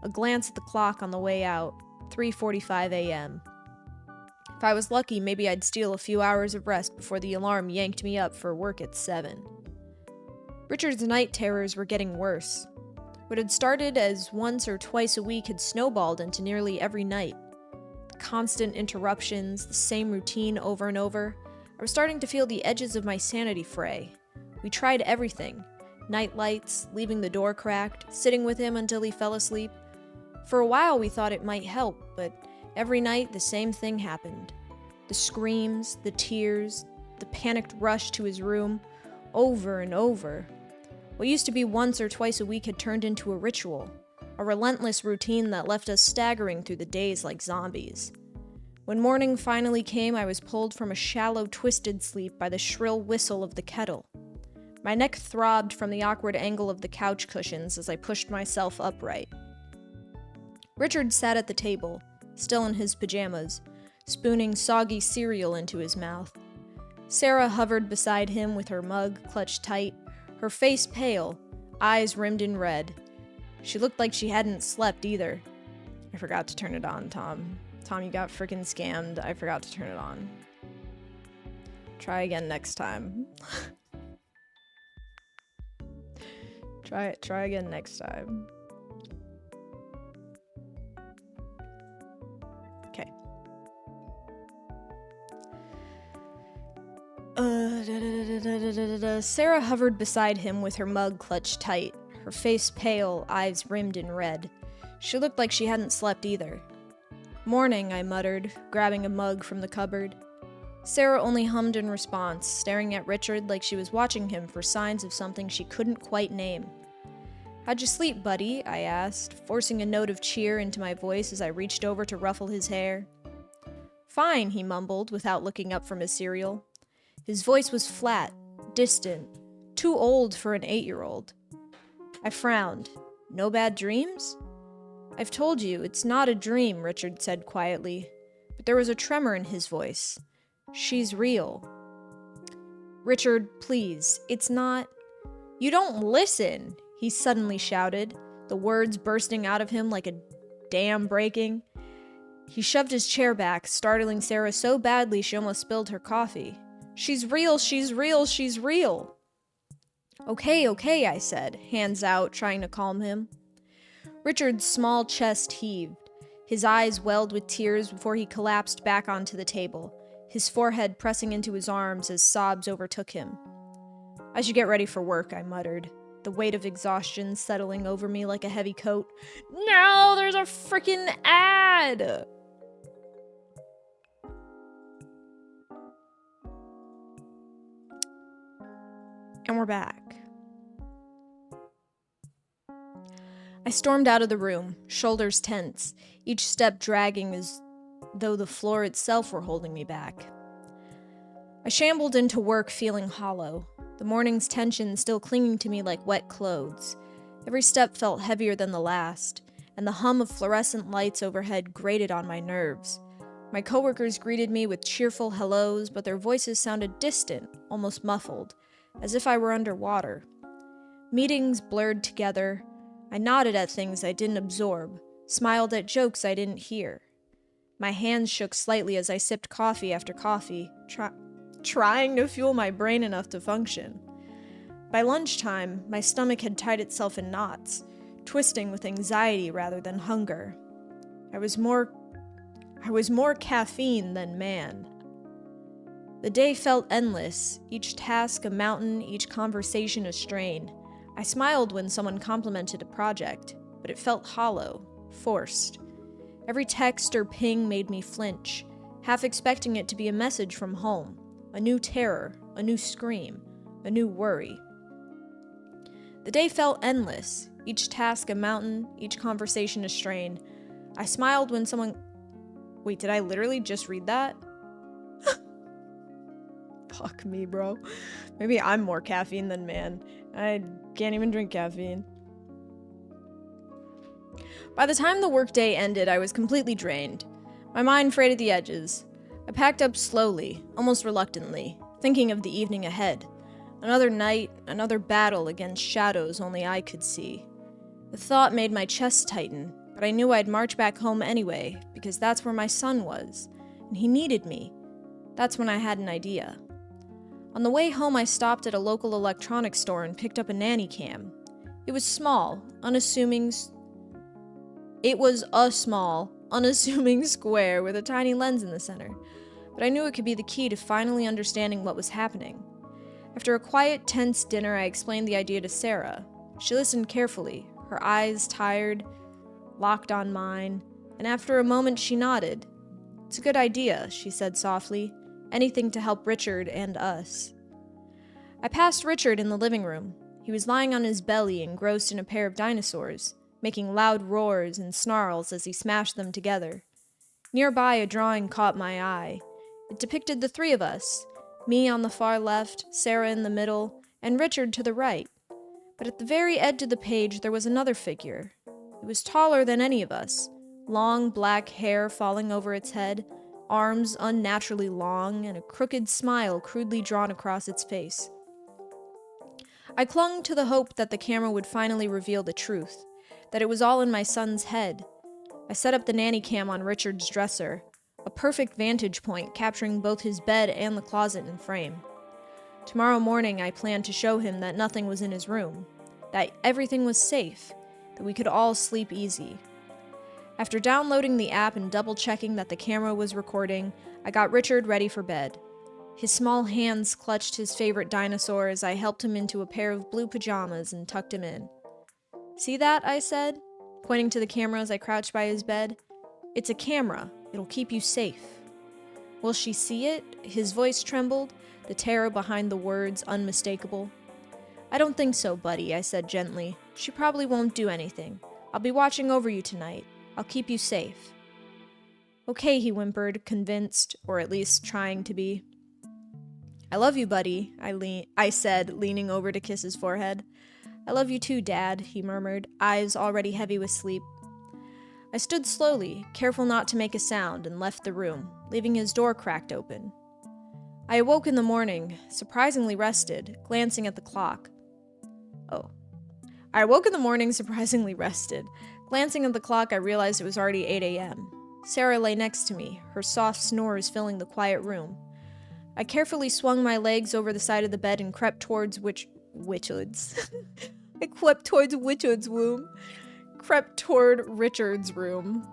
A glance at the clock on the way out, 3:45 a.m. If I was lucky, maybe I'd steal a few hours of rest before the alarm yanked me up for work at 7. Richard's night terrors were getting worse. What had started as once or twice a week had snowballed into nearly every night. The constant interruptions, the same routine over and over. I was starting to feel the edges of my sanity fray. We tried everything. Night lights, leaving the door cracked, sitting with him until he fell asleep. For a while we thought it might help, but every night the same thing happened. The screams, the tears, the panicked rush to his room, over and over. What used to be once or twice a week had turned into a ritual, a relentless routine that left us staggering through the days like zombies. When morning finally came, I was pulled from a shallow, twisted sleep by the shrill whistle of the kettle. My neck throbbed from the awkward angle of the couch cushions as I pushed myself upright. Richard sat at the table, still in his pajamas, spooning soggy cereal into his mouth. Sarah hovered beside him with her mug clutched tight, her face pale, eyes rimmed in red. She looked like she hadn't slept either. I forgot to turn it on, Tom. Tom, you got freaking scammed. I forgot to turn it on. Try again next time. Try again next time. Okay. Sarah hovered beside him with her mug clutched tight, her face pale, eyes rimmed in red. She looked like she hadn't slept either. "Morning," I muttered, grabbing a mug from the cupboard. Sarah only hummed in response, staring at Richard like she was watching him for signs of something she couldn't quite name. "How'd you sleep, buddy?" I asked, forcing a note of cheer into my voice as I reached over to ruffle his hair. "Fine," he mumbled, without looking up from his cereal. His voice was flat, distant, too old for an 8-year-old. I frowned. "No bad dreams?" "I've told you, it's not a dream," Richard said quietly, but there was a tremor in his voice. "She's real." "Richard, please, it's not—" "You don't listen!" he suddenly shouted, the words bursting out of him like a dam breaking. He shoved his chair back, startling Sarah so badly she almost spilled her coffee. "She's real, she's real, she's real!" Okay, I said, hands out, trying to calm him. Richard's small chest heaved. His eyes welled with tears before he collapsed back onto the table, his forehead pressing into his arms as sobs overtook him. "I should get ready for work," I muttered, the weight of exhaustion settling over me like a heavy coat. "No, there's a frickin' ad!" And we're back. I stormed out of the room, shoulders tense, each step dragging as though the floor itself were holding me back. I shambled into work feeling hollow, the morning's tension still clinging to me like wet clothes. Every step felt heavier than the last, and the hum of fluorescent lights overhead grated on my nerves. My coworkers greeted me with cheerful hellos, but their voices sounded distant, almost muffled, as if I were underwater. Meetings blurred together. I nodded at things I didn't absorb, smiled at jokes I didn't hear. My hands shook slightly as I sipped coffee after coffee, trying to fuel my brain enough to function. By lunchtime, my stomach had tied itself in knots, twisting with anxiety rather than hunger. I was more caffeine than man. The day felt endless, each task a mountain, each conversation a strain. I smiled when someone complimented a project, but it felt hollow, forced. Every text or ping made me flinch, half expecting it to be a message from home, a new terror, a new scream, a new worry. The day felt endless, each task a mountain, each conversation a strain. I smiled when someone... Wait, did I literally just read that? Fuck me, bro. Maybe I'm more caffeine than man. I can't even drink caffeine. By the time the workday ended, I was completely drained. My mind frayed at the edges. I packed up slowly, almost reluctantly, thinking of the evening ahead. Another night, another battle against shadows only I could see. The thought made my chest tighten, but I knew I'd march back home anyway, because that's where my son was, and he needed me. That's when I had an idea. On the way home, I stopped at a local electronics store and picked up a nanny cam. It was small, unassuming square with a tiny lens in the center, but I knew it could be the key to finally understanding what was happening. After a quiet, tense dinner, I explained the idea to Sarah. She listened carefully, her eyes tired, locked on mine, and after a moment she nodded. "It's a good idea," she said softly. "Anything to help Richard and us." I passed Richard in the living room. He was lying on his belly, engrossed in a pair of dinosaurs, making loud roars and snarls as he smashed them together. Nearby, a drawing caught my eye. It depicted the three of us, me on the far left, Sarah in the middle, and Richard to the right. But at the very edge of the page there was another figure. It was taller than any of us, long black hair falling over its head, arms unnaturally long, and a crooked smile crudely drawn across its face. I clung to the hope that the camera would finally reveal the truth, that it was all in my son's head. I set up the nanny cam on Richard's dresser, a perfect vantage point capturing both his bed and the closet in frame. Tomorrow morning, I planned to show him that nothing was in his room, that everything was safe, that we could all sleep easy. After downloading the app and double-checking that the camera was recording, I got Richard ready for bed. His small hands clutched his favorite dinosaur as I helped him into a pair of blue pajamas and tucked him in. "See that?" I said, pointing to the camera as I crouched by his bed. "It's a camera. It'll keep you safe." "Will she see it?" His voice trembled, the terror behind the words unmistakable. "I don't think so, buddy," I said gently. "She probably won't do anything. I'll be watching over you tonight. I'll keep you safe." "Okay," he whimpered, convinced, or at least trying to be. "I love you, buddy," I said, leaning over to kiss his forehead. "I love you too, Dad," he murmured, eyes already heavy with sleep. I stood slowly, careful not to make a sound, and left the room, leaving his door cracked open. I awoke in the morning, surprisingly rested, glancing at the clock. Glancing at the clock, I realized it was already 8 a.m. Sarah lay next to me, her soft snores filling the quiet room. I carefully swung my legs over the side of the bed and crept towards crept toward Richard's room.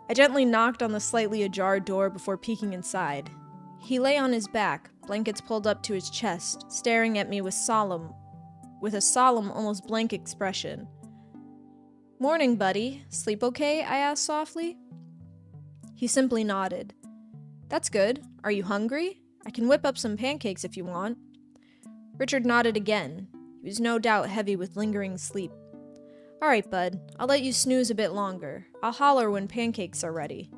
I gently knocked on the slightly ajar door before peeking inside. He lay on his back, blankets pulled up to his chest, staring at me with a solemn, almost blank expression. "Morning, buddy. Sleep okay?" I asked softly. He simply nodded. "That's good. Are you hungry? I can whip up some pancakes if you want." Richard nodded again. He was no doubt heavy with lingering sleep. "All right, bud. I'll let you snooze a bit longer. I'll holler when pancakes are ready."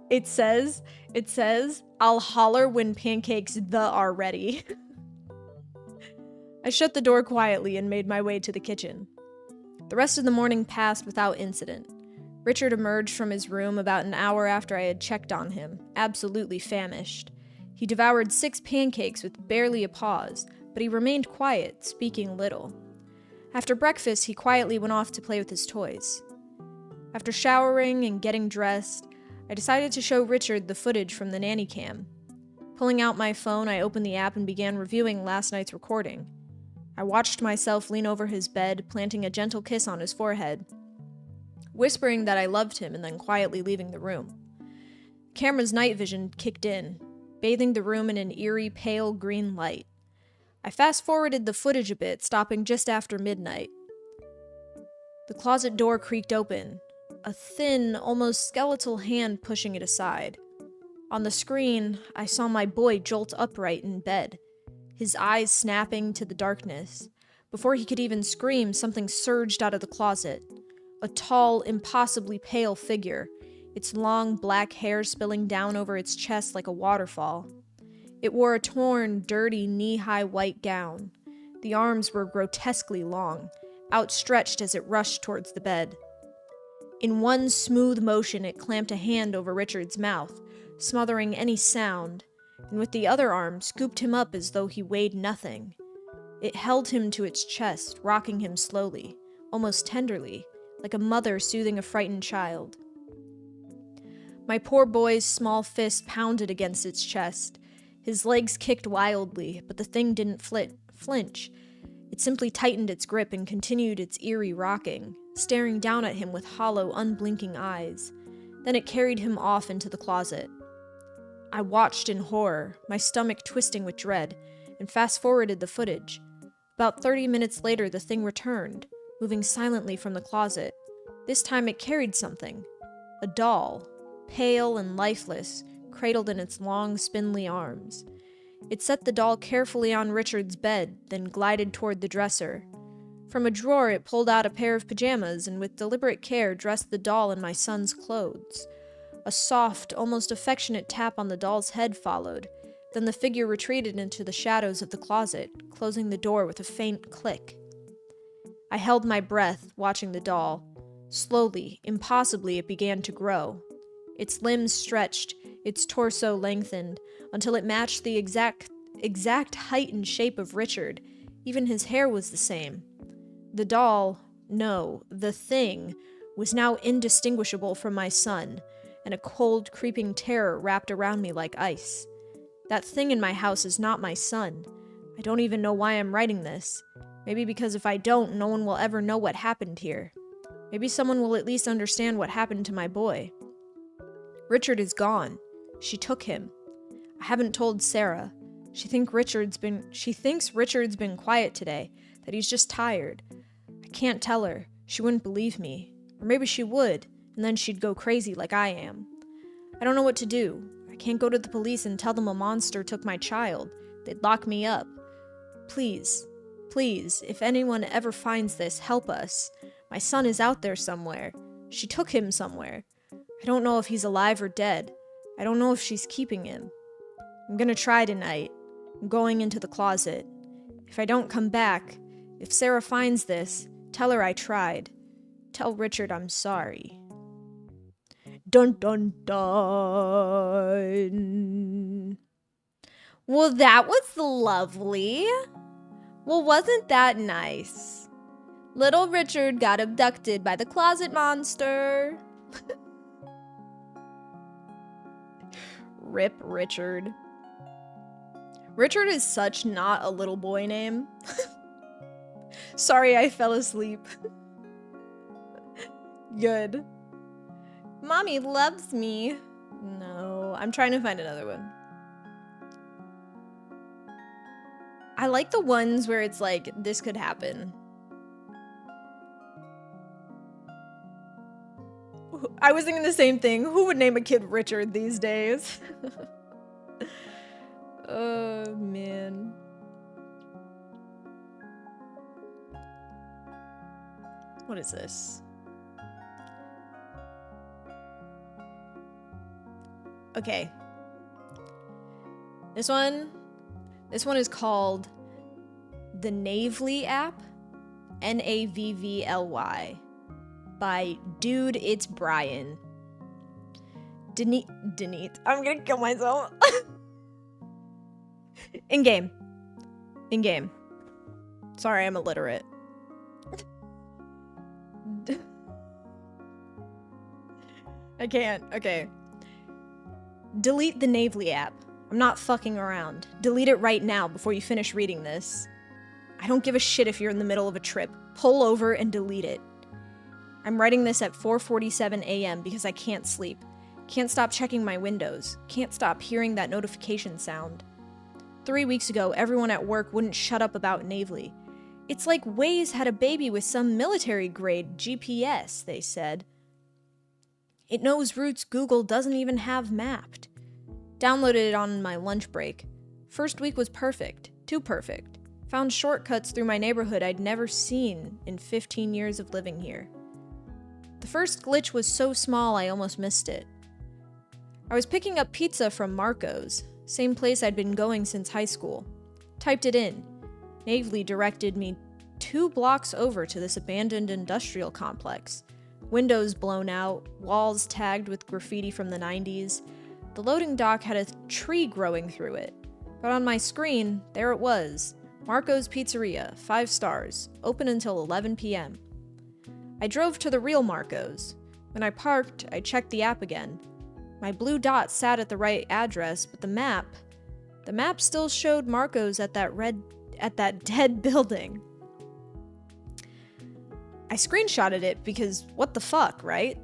It says, "I'll holler when pancakes are ready." I shut the door quietly and made my way to the kitchen. The rest of the morning passed without incident. Richard emerged from his room about an hour after I had checked on him, absolutely famished. He devoured 6 pancakes with barely a pause, but he remained quiet, speaking little. After breakfast, he quietly went off to play with his toys. After showering and getting dressed, I decided to show Richard the footage from the nanny cam. Pulling out my phone, I opened the app and began reviewing last night's recording. I watched myself lean over his bed, planting a gentle kiss on his forehead, whispering that I loved him and then quietly leaving the room. The camera's night vision kicked in, bathing the room in an eerie, pale green light. I fast-forwarded the footage a bit, stopping just after midnight. The closet door creaked open, a thin, almost skeletal hand pushing it aside. On the screen, I saw my boy jolt upright in bed, his eyes snapping to the darkness. Before he could even scream, something surged out of the closet. A tall, impossibly pale figure, its long black hair spilling down over its chest like a waterfall. It wore a torn, dirty, knee-high white gown. The arms were grotesquely long, outstretched as it rushed towards the bed. In one smooth motion, it clamped a hand over Richard's mouth, smothering any sound, and with the other arm scooped him up as though he weighed nothing. It held him to its chest, rocking him slowly, almost tenderly, like a mother soothing a frightened child. My poor boy's small fist pounded against its chest. His legs kicked wildly, but the thing didn't flinch. It simply tightened its grip and continued its eerie rocking, staring down at him with hollow, unblinking eyes. Then it carried him off into the closet. I watched in horror, my stomach twisting with dread, and fast-forwarded the footage. About 30 minutes later, the thing returned, moving silently from the closet. This time it carried something. A doll, pale and lifeless, cradled in its long, spindly arms. It set the doll carefully on Richard's bed, then glided toward the dresser. From a drawer, it pulled out a pair of pajamas and with deliberate care dressed the doll in my son's clothes. A soft, almost affectionate tap on the doll's head followed. Then the figure retreated into the shadows of the closet, closing the door with a faint click. I held my breath, watching the doll. Slowly, impossibly, it began to grow. Its limbs stretched, its torso lengthened, until it matched the exact height and shape of Richard. Even his hair was the same. The doll, No, the thing was now indistinguishable from my son, and a cold, creeping terror wrapped around me like ice. That thing in my house is not my son. I don't even know why I'm writing this. Maybe because if I don't, no one will ever know what happened here. Maybe someone will at least understand what happened to my boy. Richard is gone. She took him. I haven't told Sarah. She thinks Richard's been quiet today, that he's just tired. I can't tell her. She wouldn't believe me. Or maybe she would, and then she'd go crazy like I am. I don't know what to do. I can't go to the police and tell them a monster took my child. They'd lock me up. Please, if anyone ever finds this, help us. My son is out there somewhere. She took him somewhere. I don't know if he's alive or dead. I don't know if she's keeping him. I'm gonna try tonight. I'm going into the closet. If I don't come back, if Sarah finds this, tell her I tried. Tell Richard I'm sorry. Dun dun dun. Well, that was lovely. Well, wasn't that nice? Little Richard got abducted by the closet monster. Rip Richard. Richard is such not a little boy name. Sorry, I fell asleep. Good. Mommy loves me. No, I'm trying to find another one. I like the ones where it's like, this could happen. I was thinking the same thing. Who would name a kid Richard these days? Oh, man. What is this? Okay. This one is called the Navly app. Navvly. By Dude It's Brian. Denise. I'm gonna kill myself. In game. Sorry, I'm illiterate. I can't. Okay. Delete the Navly app. I'm not fucking around. Delete it right now before you finish reading this. I don't give a shit if you're in the middle of a trip. Pull over and delete it. I'm writing this at 4:47 a.m. because I can't sleep. Can't stop checking my windows. Can't stop hearing that notification sound. 3 weeks ago, everyone at work wouldn't shut up about Navly. It's like Waze had a baby with some military-grade GPS, they said. It knows routes Google doesn't even have mapped. Downloaded it on my lunch break. First week was perfect. Too perfect. Found shortcuts through my neighborhood I'd never seen in 15 years of living here. The first glitch was so small I almost missed it. I was picking up pizza from Marco's, same place I'd been going since high school. Typed it in. Navely directed me 2 blocks over to this abandoned industrial complex. Windows blown out, walls tagged with graffiti from the 90s. The loading dock had a tree growing through it. But on my screen, there it was. Marco's Pizzeria, 5 stars, open until 11 p.m. I drove to the real Marco's. When I parked, I checked the app again. My blue dot sat at the right address, but the map still showed Marco's at that dead building. I screenshotted it because what the fuck, right?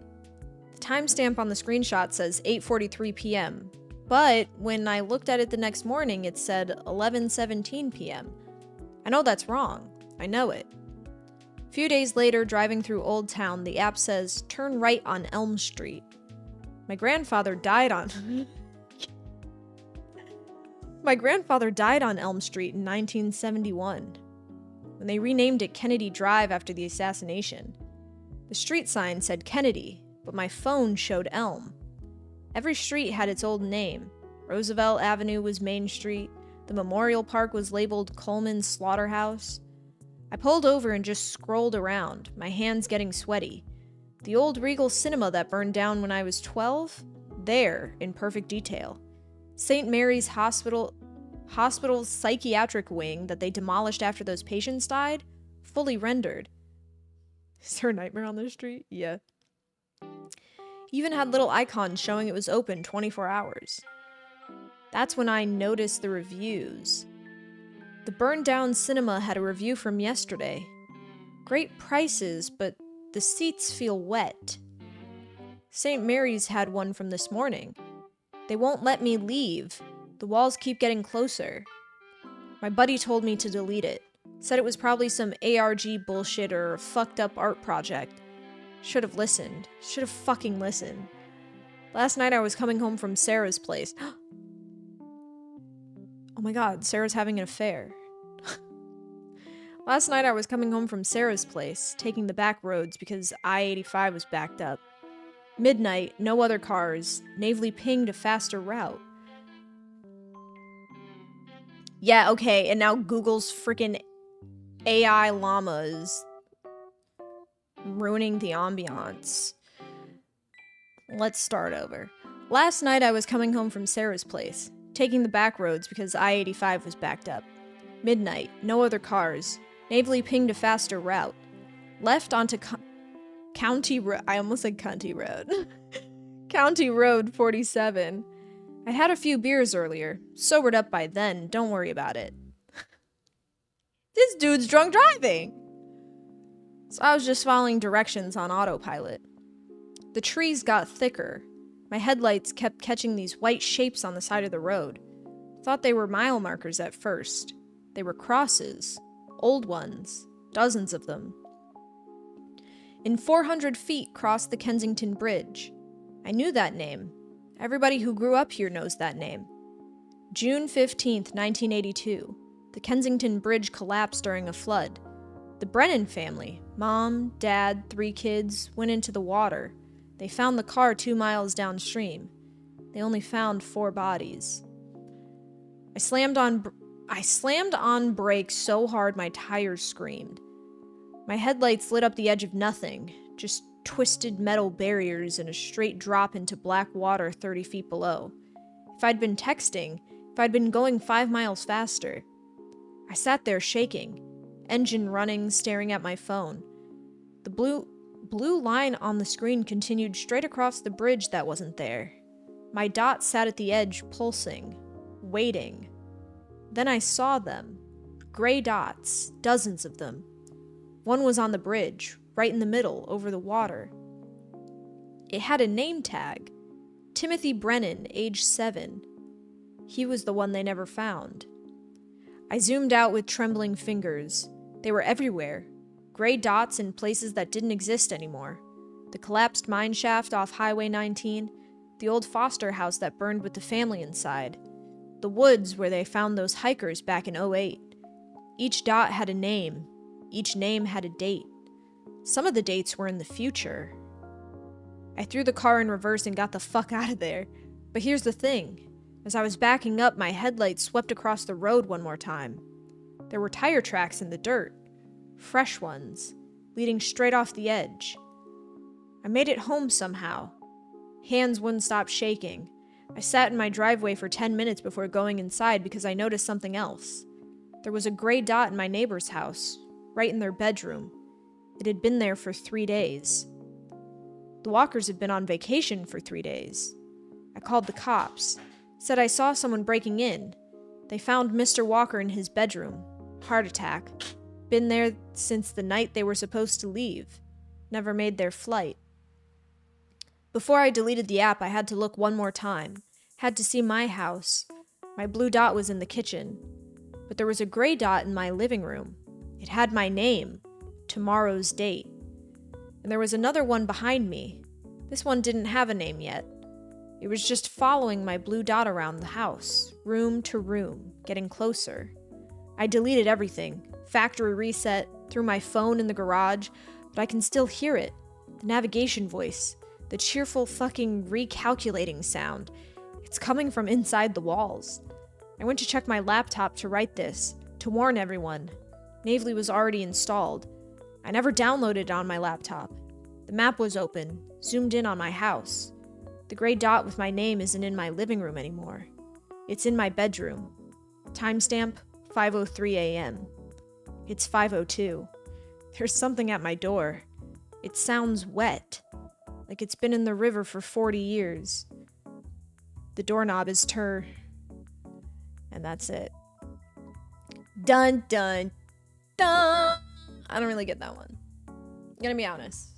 The timestamp on the screenshot says 8:43 p.m., but when I looked at it the next morning, it said 11:17 p.m. I know that's wrong. I know it. A few days later, driving through Old Town, the app says, turn right on Elm Street. My grandfather died on Elm Street in 1971, when they renamed it Kennedy Drive after the assassination. The street sign said Kennedy, but my phone showed Elm. Every street had its old name. Roosevelt Avenue was Main Street. The Memorial Park was labeled Coleman's Slaughterhouse. I pulled over and just scrolled around, my hands getting sweaty. The old Regal Cinema that burned down when I was 12? There, in perfect detail. St. Mary's Hospital's psychiatric wing that they demolished after those patients died? Fully rendered. Is there a nightmare on the street? Yeah. Even had little icons showing it was open 24 hours. That's when I noticed the reviews. The burned down cinema had a review from yesterday. Great prices, but the seats feel wet. St. Mary's had one from this morning. They won't let me leave. The walls keep getting closer. My buddy told me to delete it. Said it was probably some ARG bullshit or a fucked up art project. Should have listened. Should have fucking listened. Last night I was coming home from Sarah's place. Oh my god, Sarah's having an affair. Last night I was coming home from Sarah's place, taking the back roads because I-85 was backed up. Midnight, no other cars. Navely pinged a faster route. Yeah, okay, and now Google's freaking AI llamas ruining the ambiance. Let's start over. Last night I was coming home from Sarah's place, taking the back roads because I-85 was backed up. Midnight, no other cars. Navely pinged a faster route. Left onto County Road. I almost said County Road. County Road 47. I'd had a few beers earlier. Sobered up by then. Don't worry about it. This dude's drunk driving. So I was just following directions on autopilot. The trees got thicker. My headlights kept catching these white shapes on the side of the road. Thought they were mile markers at first. They were crosses. Old ones. Dozens of them. In 400 feet crossed the Kensington Bridge. I knew that name. Everybody who grew up here knows that name. June 15th, 1982. The Kensington Bridge collapsed during a flood. The Brennan family, mom, dad, 3 kids, went into the water. They found the car 2 miles downstream. They only found 4 bodies. I slammed on brakes so hard my tires screamed. My headlights lit up the edge of nothing, just twisted metal barriers and a straight drop into black water 30 feet below. If I'd been texting, if I'd been going 5 miles faster. I sat there shaking, engine running, staring at my phone. The blue line on the screen continued straight across the bridge that wasn't there. My dot sat at the edge, pulsing, waiting. Then I saw them. Gray dots, dozens of them. One was on the bridge, right in the middle, over the water. It had a name tag. Timothy Brennan, age 7. He was the one they never found. I zoomed out with trembling fingers. They were everywhere. Gray dots in places that didn't exist anymore. The collapsed mine shaft off Highway 19, the old Foster house that burned with the family inside, the woods where they found those hikers back in '08. Each dot had a name. Each name had a date. Some of the dates were in the future. I threw the car in reverse and got the fuck out of there. But here's the thing. As I was backing up, my headlights swept across the road one more time. There were tire tracks in the dirt. Fresh ones, leading straight off the edge. I made it home somehow. Hands wouldn't stop shaking. I sat in my driveway for 10 minutes before going inside because I noticed something else. There was a gray dot in my neighbor's house, right in their bedroom. It had been there for 3 days. The Walkers had been on vacation for 3 days. I called the cops. Said I saw someone breaking in. They found Mr. Walker in his bedroom. Heart attack. Been there since the night they were supposed to leave. Never made their flight. Before I deleted the app, I had to look one more time. Had to see my house. My blue dot was in the kitchen. But there was a gray dot in my living room. It had my name. Tomorrow's date. And there was another one behind me. This one didn't have a name yet. It was just following my blue dot around the house, room to room, getting closer. I deleted everything. Factory reset, threw my phone in the garage, but I can still hear it. The navigation voice. The cheerful fucking recalculating sound. It's coming from inside the walls. I went to check my laptop to write this, to warn everyone. Navely was already installed. I never downloaded it on my laptop. The map was open, zoomed in on my house. The gray dot with my name isn't in my living room anymore. It's in my bedroom. Timestamp 5:03 a.m. It's 5:02. There's something at my door. It sounds wet. Like it's been in the river for 40 years. The doorknob is turned. And that's it. Dun dun dun. I don't really get that one. I'm gonna be honest.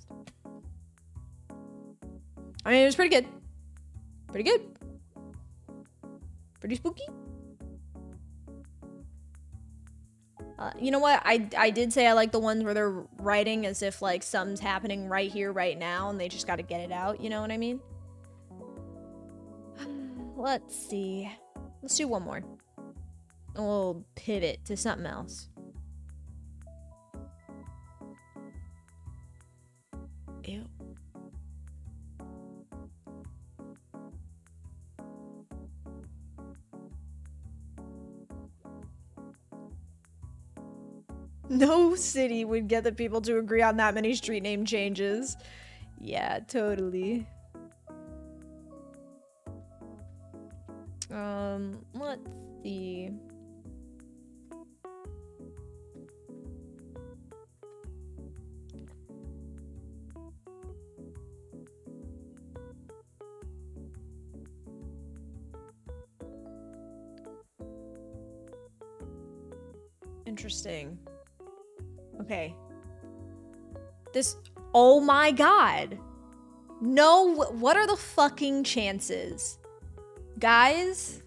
I mean, it was pretty good. Pretty good. Pretty spooky. You know what? I did say I like the ones where they're writing as if like something's happening right here, right now, and they just got to get it out. You know what I mean? Let's see. Let's do one more. And we'll pivot to something else. Ew. No city would get the people to agree on that many street name changes. Yeah, totally. Let's see. Interesting. Okay. Oh my god. No, what are the fucking chances? Guys,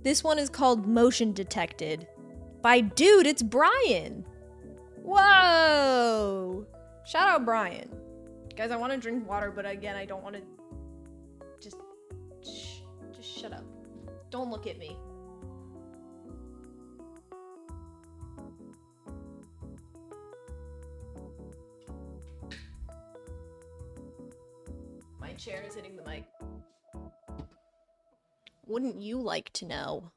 this one is called Motion Detected by Dude, it's Brian. Whoa. Shout out Brian. Guys, I want to drink water, but again, I don't want to just shut up. Don't look at me. My chair is hitting the mic. Wouldn't you like to know?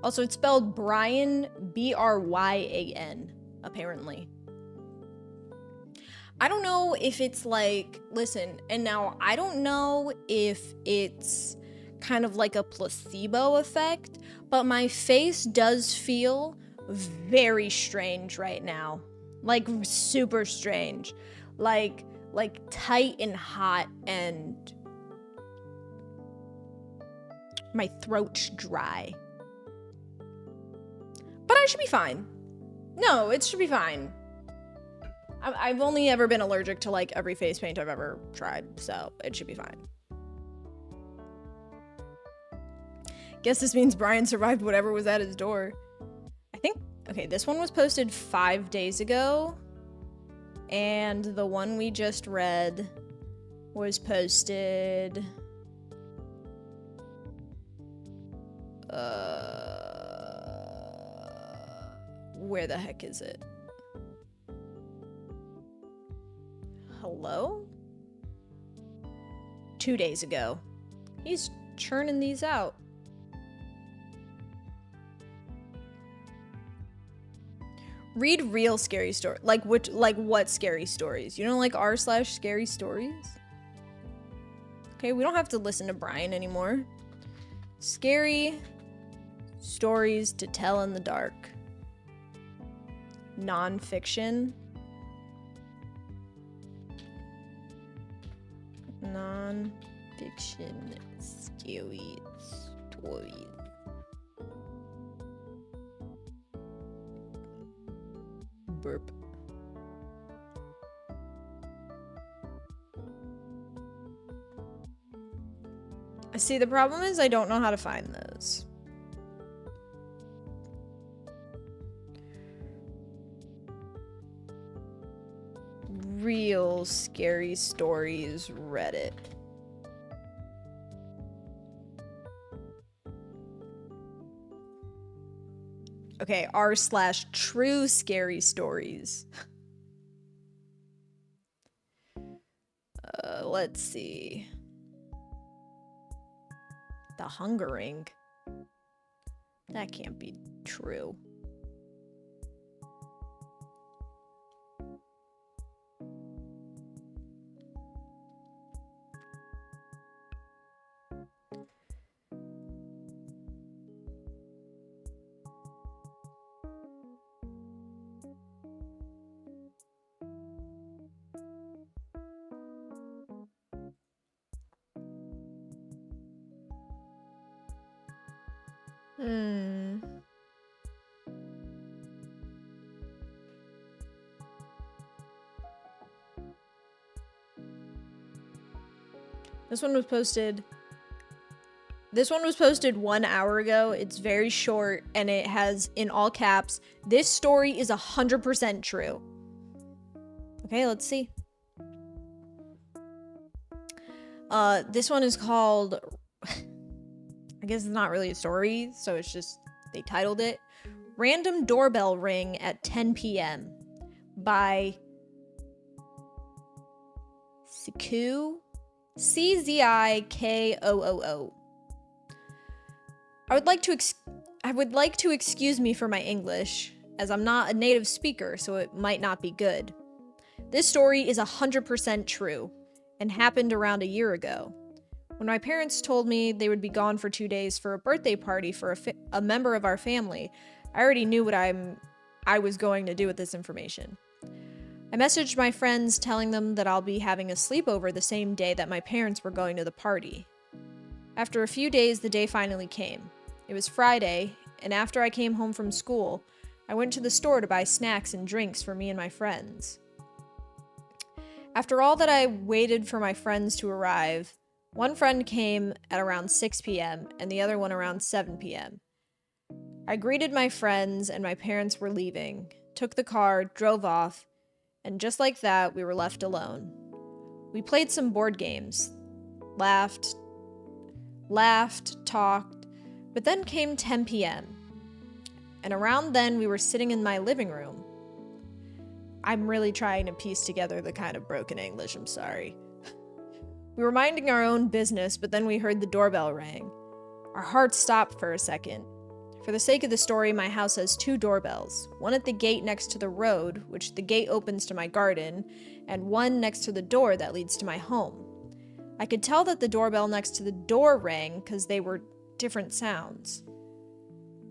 Also, it's spelled Brian, B-R-Y-A-N, apparently. I don't know if it's like, listen, and now I don't know if it's kind of like a placebo effect, but my face does feel very strange right now. Like super strange. Like tight and hot, and my throat's dry. But I should be fine. No, it should be fine. I've only ever been allergic to like every face paint I've ever tried, so it should be fine. Guess this means Brian survived whatever was at his door. I think, okay, this one was posted 5 days ago, and the one we just read was posted where the heck is it? Hello? 2 days ago. He's churning these out. Read real scary stories. Like what scary stories? You know, like r/scary stories? Okay, we don't have to listen to Brian anymore. Scary stories to tell in the dark. Non-fiction. Non-fiction scary stories. Burp. See, the problem is I don't know how to find those. Real scary stories Reddit. Okay, r/true scary stories. Let's see. The Hungering. That can't be true. Hmm. This one was posted 1 hour ago. It's very short, and it has, in all caps, "This story is 100% true." Okay, let's see. This one is called, I guess it's not really a story, so it's just, they titled it, "Random Doorbell Ring at 10 p.m. by Siku, Czikoo. I would like to excuse me for my English, as I'm not a native speaker, so it might not be good. This story is 100% true, and happened around a year ago. When my parents told me they would be gone for 2 days for a birthday party for a member of our family, I already knew what I was going to do with this information. I messaged my friends telling them that I'll be having a sleepover the same day that my parents were going to the party. After a few days, the day finally came. It was Friday, and after I came home from school, I went to the store to buy snacks and drinks for me and my friends. After all that, I waited for my friends to arrive. One friend came at around 6 p.m. and the other one around 7 p.m. I greeted my friends and my parents were leaving, took the car, drove off, and just like that, we were left alone. We played some board games, laughed, talked, but then came 10 p.m. And around then, we were sitting in my living room. I'm really trying to piece together the kind of broken English, I'm sorry. We were minding our own business, but then we heard the doorbell ring. Our hearts stopped for a second. For the sake of the story, my house has 2 doorbells, one at the gate next to the road, which the gate opens to my garden, and one next to the door that leads to my home. I could tell that the doorbell next to the door rang because they were different sounds.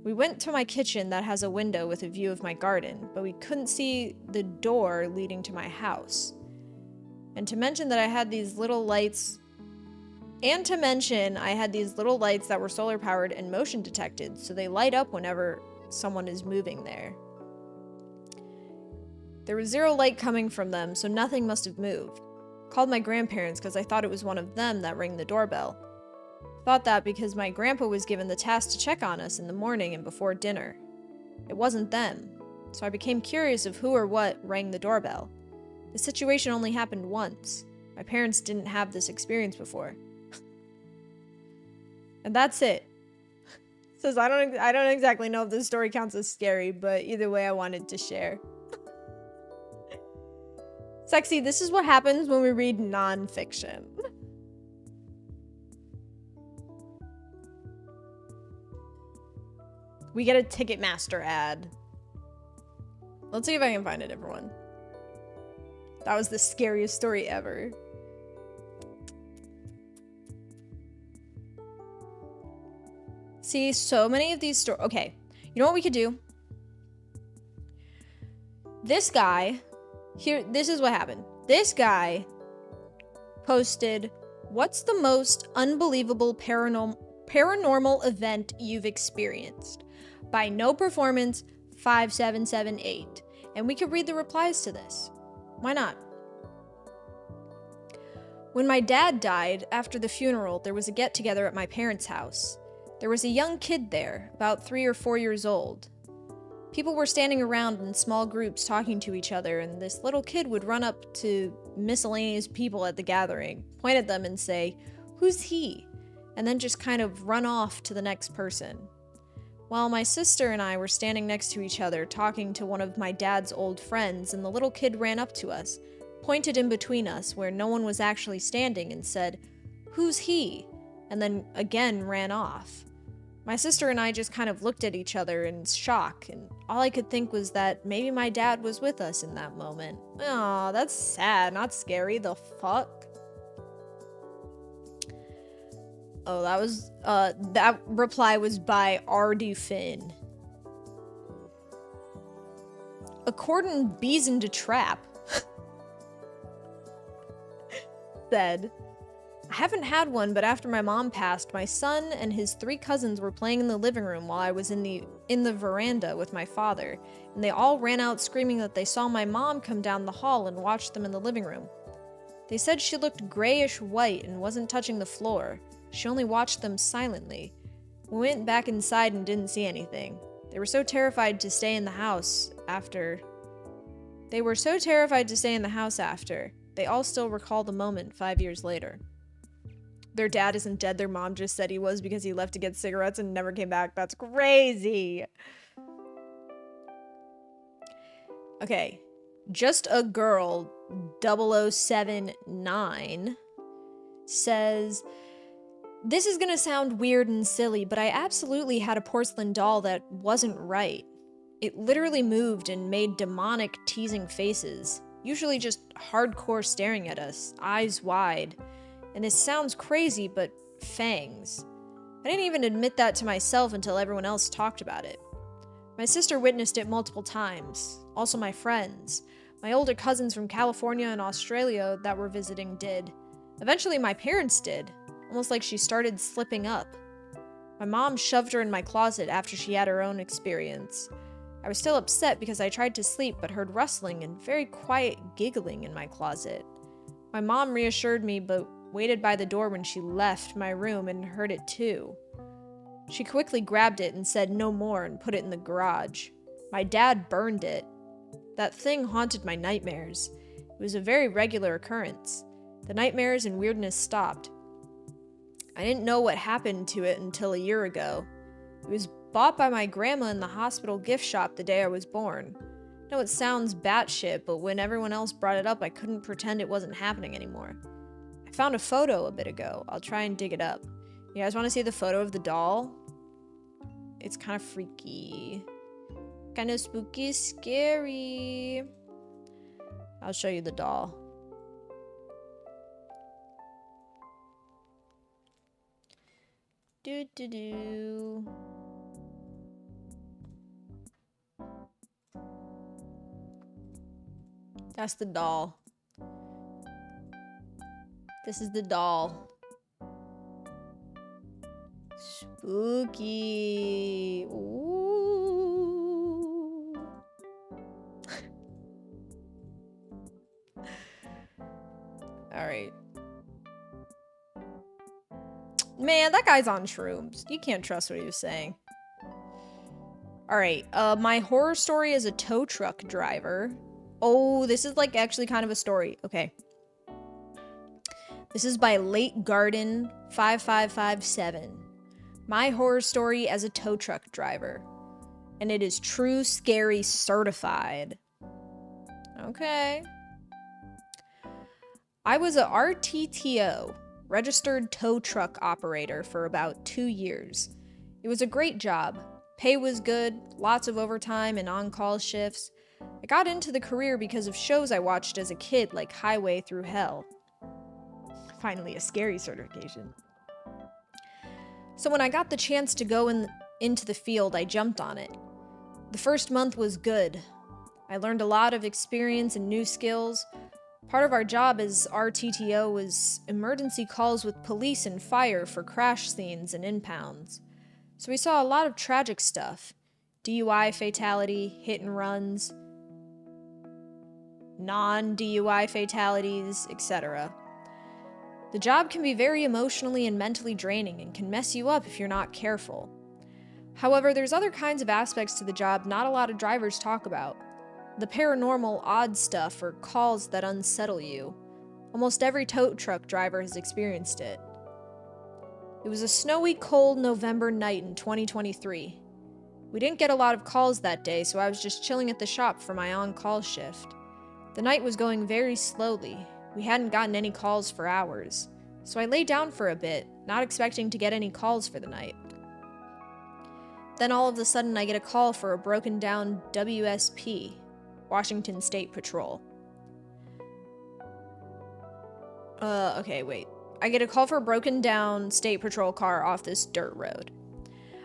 We went to my kitchen that has a window with a view of my garden, but we couldn't see the door leading to my house. And to mention I had these little lights that were solar powered and motion detected, so they light up whenever someone is moving there. There was 0 light coming from them, so nothing must have moved. Called my grandparents because I thought it was one of them that rang the doorbell. Thought that because my grandpa was given the task to check on us in the morning and before dinner. It wasn't them, so I became curious of who or what rang the doorbell. The situation only happened once. My parents didn't have this experience before. And that's it. Says I don't exactly know if this story counts as scary, but either way I wanted to share. Sexy, this is what happens when we read non-fiction. We get a Ticketmaster ad. Let's see if I can find a different one. That was the scariest story ever. See, so many of these stories. Okay, you know what we could do? This guy, this is what happened. This guy posted, "What's the most unbelievable paranormal event you've experienced?" By No Performance 5778. And we could read the replies to this. Why not? When my dad died, after the funeral, there was a get-together at my parents' house. There was a young kid there, about 3 or 4 years old. People were standing around in small groups talking to each other, and this little kid would run up to miscellaneous people at the gathering, point at them and say, "Who's he?" and then just kind of run off to the next person. While my sister and I were standing next to each other talking to one of my dad's old friends, and the little kid ran up to us, pointed in between us where no one was actually standing and said, "Who's he?" and then again ran off. My sister and I just kind of looked at each other in shock, and all I could think was that maybe my dad was with us in that moment. Aw, that's sad, not scary, the fuck? Oh, that reply was by R.D. Finn. According bees into trap. Said, I haven't had one, but after my mom passed, my son and his 3 cousins were playing in the living room while I was in the veranda with my father, and they all ran out screaming that they saw my mom come down the hall and watch them in the living room. They said she looked grayish white and wasn't touching the floor. She only watched them silently. We went back inside and didn't see anything. They were so terrified to stay in the house after. They all still recall the moment 5 years later. Their dad isn't dead, their mom just said he was because he left to get cigarettes and never came back. That's crazy. Okay. Just a Girl 0079 says, this is gonna sound weird and silly, but I absolutely had a porcelain doll that wasn't right. It literally moved and made demonic, teasing faces, usually just hardcore staring at us, eyes wide. And this sounds crazy, but fangs. I didn't even admit that to myself until everyone else talked about it. My sister witnessed it multiple times, also my friends. My older cousins from California and Australia that were visiting did. Eventually my parents did, almost like she started slipping up. My mom shoved her in my closet after she had her own experience. I was still upset because I tried to sleep but heard rustling and very quiet giggling in my closet. My mom reassured me but waited by the door when she left my room and heard it too. She quickly grabbed it and said no more and put it in the garage. My dad burned it. That thing haunted my nightmares. It was a very regular occurrence. The nightmares and weirdness stopped. I didn't know what happened to it until a year ago. It was bought by my grandma in the hospital gift shop the day I was born. I know it sounds batshit, but when everyone else brought it up, I couldn't pretend it wasn't happening anymore. I found a photo a bit ago. I'll try and dig it up. You guys want to see the photo of the doll? It's kind of freaky. Kind of spooky, scary. I'll show you the doll. Do. That's the doll. This is the doll. Spooky. Ooh. All right. Man, that guy's on shrooms. You can't trust what he was saying. All right. My horror story is a tow truck driver. Oh, this is like actually kind of a story. Okay. This is by Late Garden 5557. My horror story as a tow truck driver. And it is true scary certified. Okay. I was a RTTO, registered tow truck operator, for about 2 years. It was a great job. Pay was good, lots of overtime and on-call shifts. I got into the career because of shows I watched as a kid like Highway Through Hell. Finally, a scary certification. So when I got the chance to go into the field, I jumped on it. The first month was good. I learned a lot of experience and new skills. Part of our job as RTTO was emergency calls with police and fire for crash scenes and impounds. So we saw a lot of tragic stuff. DUI fatality, hit and runs, non-DUI fatalities, etc. The job can be very emotionally and mentally draining and can mess you up if you're not careful. However, there's other kinds of aspects to the job not a lot of drivers talk about. The paranormal, odd stuff, or calls that unsettle you. Almost every tow truck driver has experienced it. It was a snowy, cold November night in 2023. We didn't get a lot of calls that day, so I was just chilling at the shop for my on-call shift. The night was going very slowly. We hadn't gotten any calls for hours, so I lay down for a bit, not expecting to get any calls for the night. Then all of a sudden I get a call for a broken down WSP, Washington State Patrol. Okay, wait. I get a call for a broken down State Patrol car off this dirt road.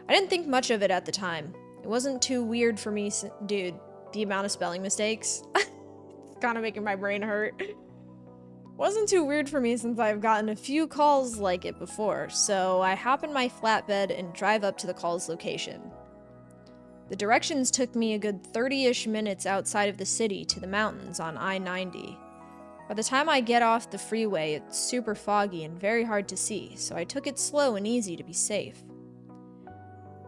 I didn't think much of it at the time. It wasn't too weird for me, dude, the amount of spelling mistakes. It's kind of making my brain hurt. Wasn't too weird for me since I've gotten a few calls like it before, so I hop in my flatbed and drive up to the call's location. The directions took me a good 30-ish minutes outside of the city to the mountains on I-90. By the time I get off the freeway, it's super foggy and very hard to see, so I took it slow and easy to be safe.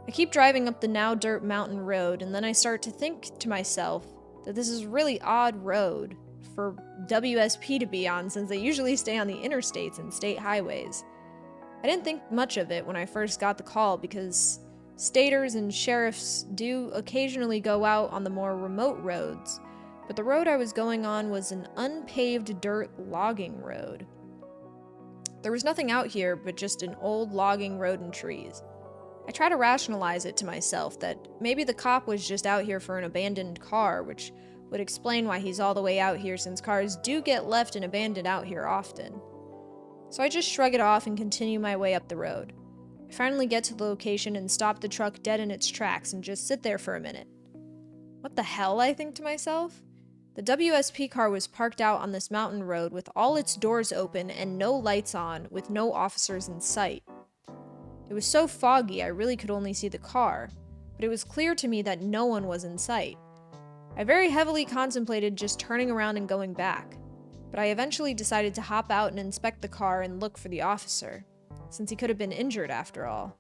I keep driving up the now dirt mountain road, and then I start to think to myself that this is a really odd road for WSP to be on, since they usually stay on the interstates and state highways. I didn't think much of it when I first got the call because staters and sheriffs do occasionally go out on the more remote roads, but the road I was going on was an unpaved dirt logging road. There was nothing out here but just an old logging road and trees. I try to rationalize it to myself that maybe the cop was just out here for an abandoned car, which would explain why he's all the way out here since cars do get left and abandoned out here often. So I just shrug it off and continue my way up the road. I finally get to the location and stop the truck dead in its tracks and just sit there for a minute. What the hell, I think to myself? The WSP car was parked out on this mountain road with all its doors open and no lights on, with no officers in sight. It was so foggy I really could only see the car, but it was clear to me that no one was in sight. I very heavily contemplated just turning around and going back, but I eventually decided to hop out and inspect the car and look for the officer, since he could have been injured after all.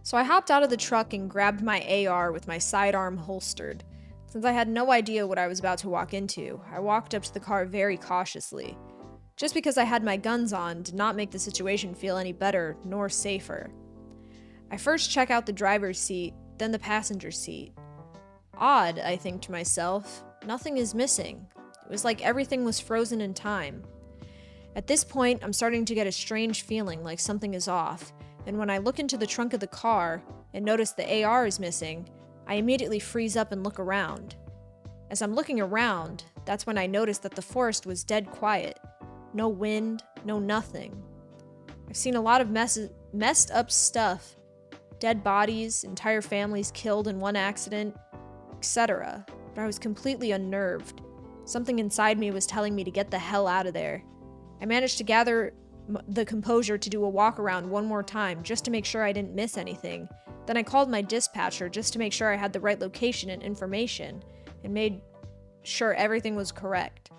So I hopped out of the truck and grabbed my AR with my sidearm holstered. Since I had no idea what I was about to walk into, I walked up to the car very cautiously. Just because I had my guns on did not make the situation feel any better nor safer. I first check out the driver's seat, then the passenger seat. Odd, I think to myself. Nothing is missing. It was like everything was frozen in time. At this point, I'm starting to get a strange feeling like something is off, and when I look into the trunk of the car and notice the AR is missing, I immediately freeze up and look around. As I'm looking around, that's when I notice that the forest was dead quiet. No wind, no nothing. I've seen a lot of messed up stuff. Dead bodies, entire families killed in one accident, etc. But I was completely unnerved. Something inside me was telling me to get the hell out of there. I managed to gather the composure to do a walk around one more time just to make sure I didn't miss anything. Then I called my dispatcher just to make sure I had the right location and information, and made sure everything was correct.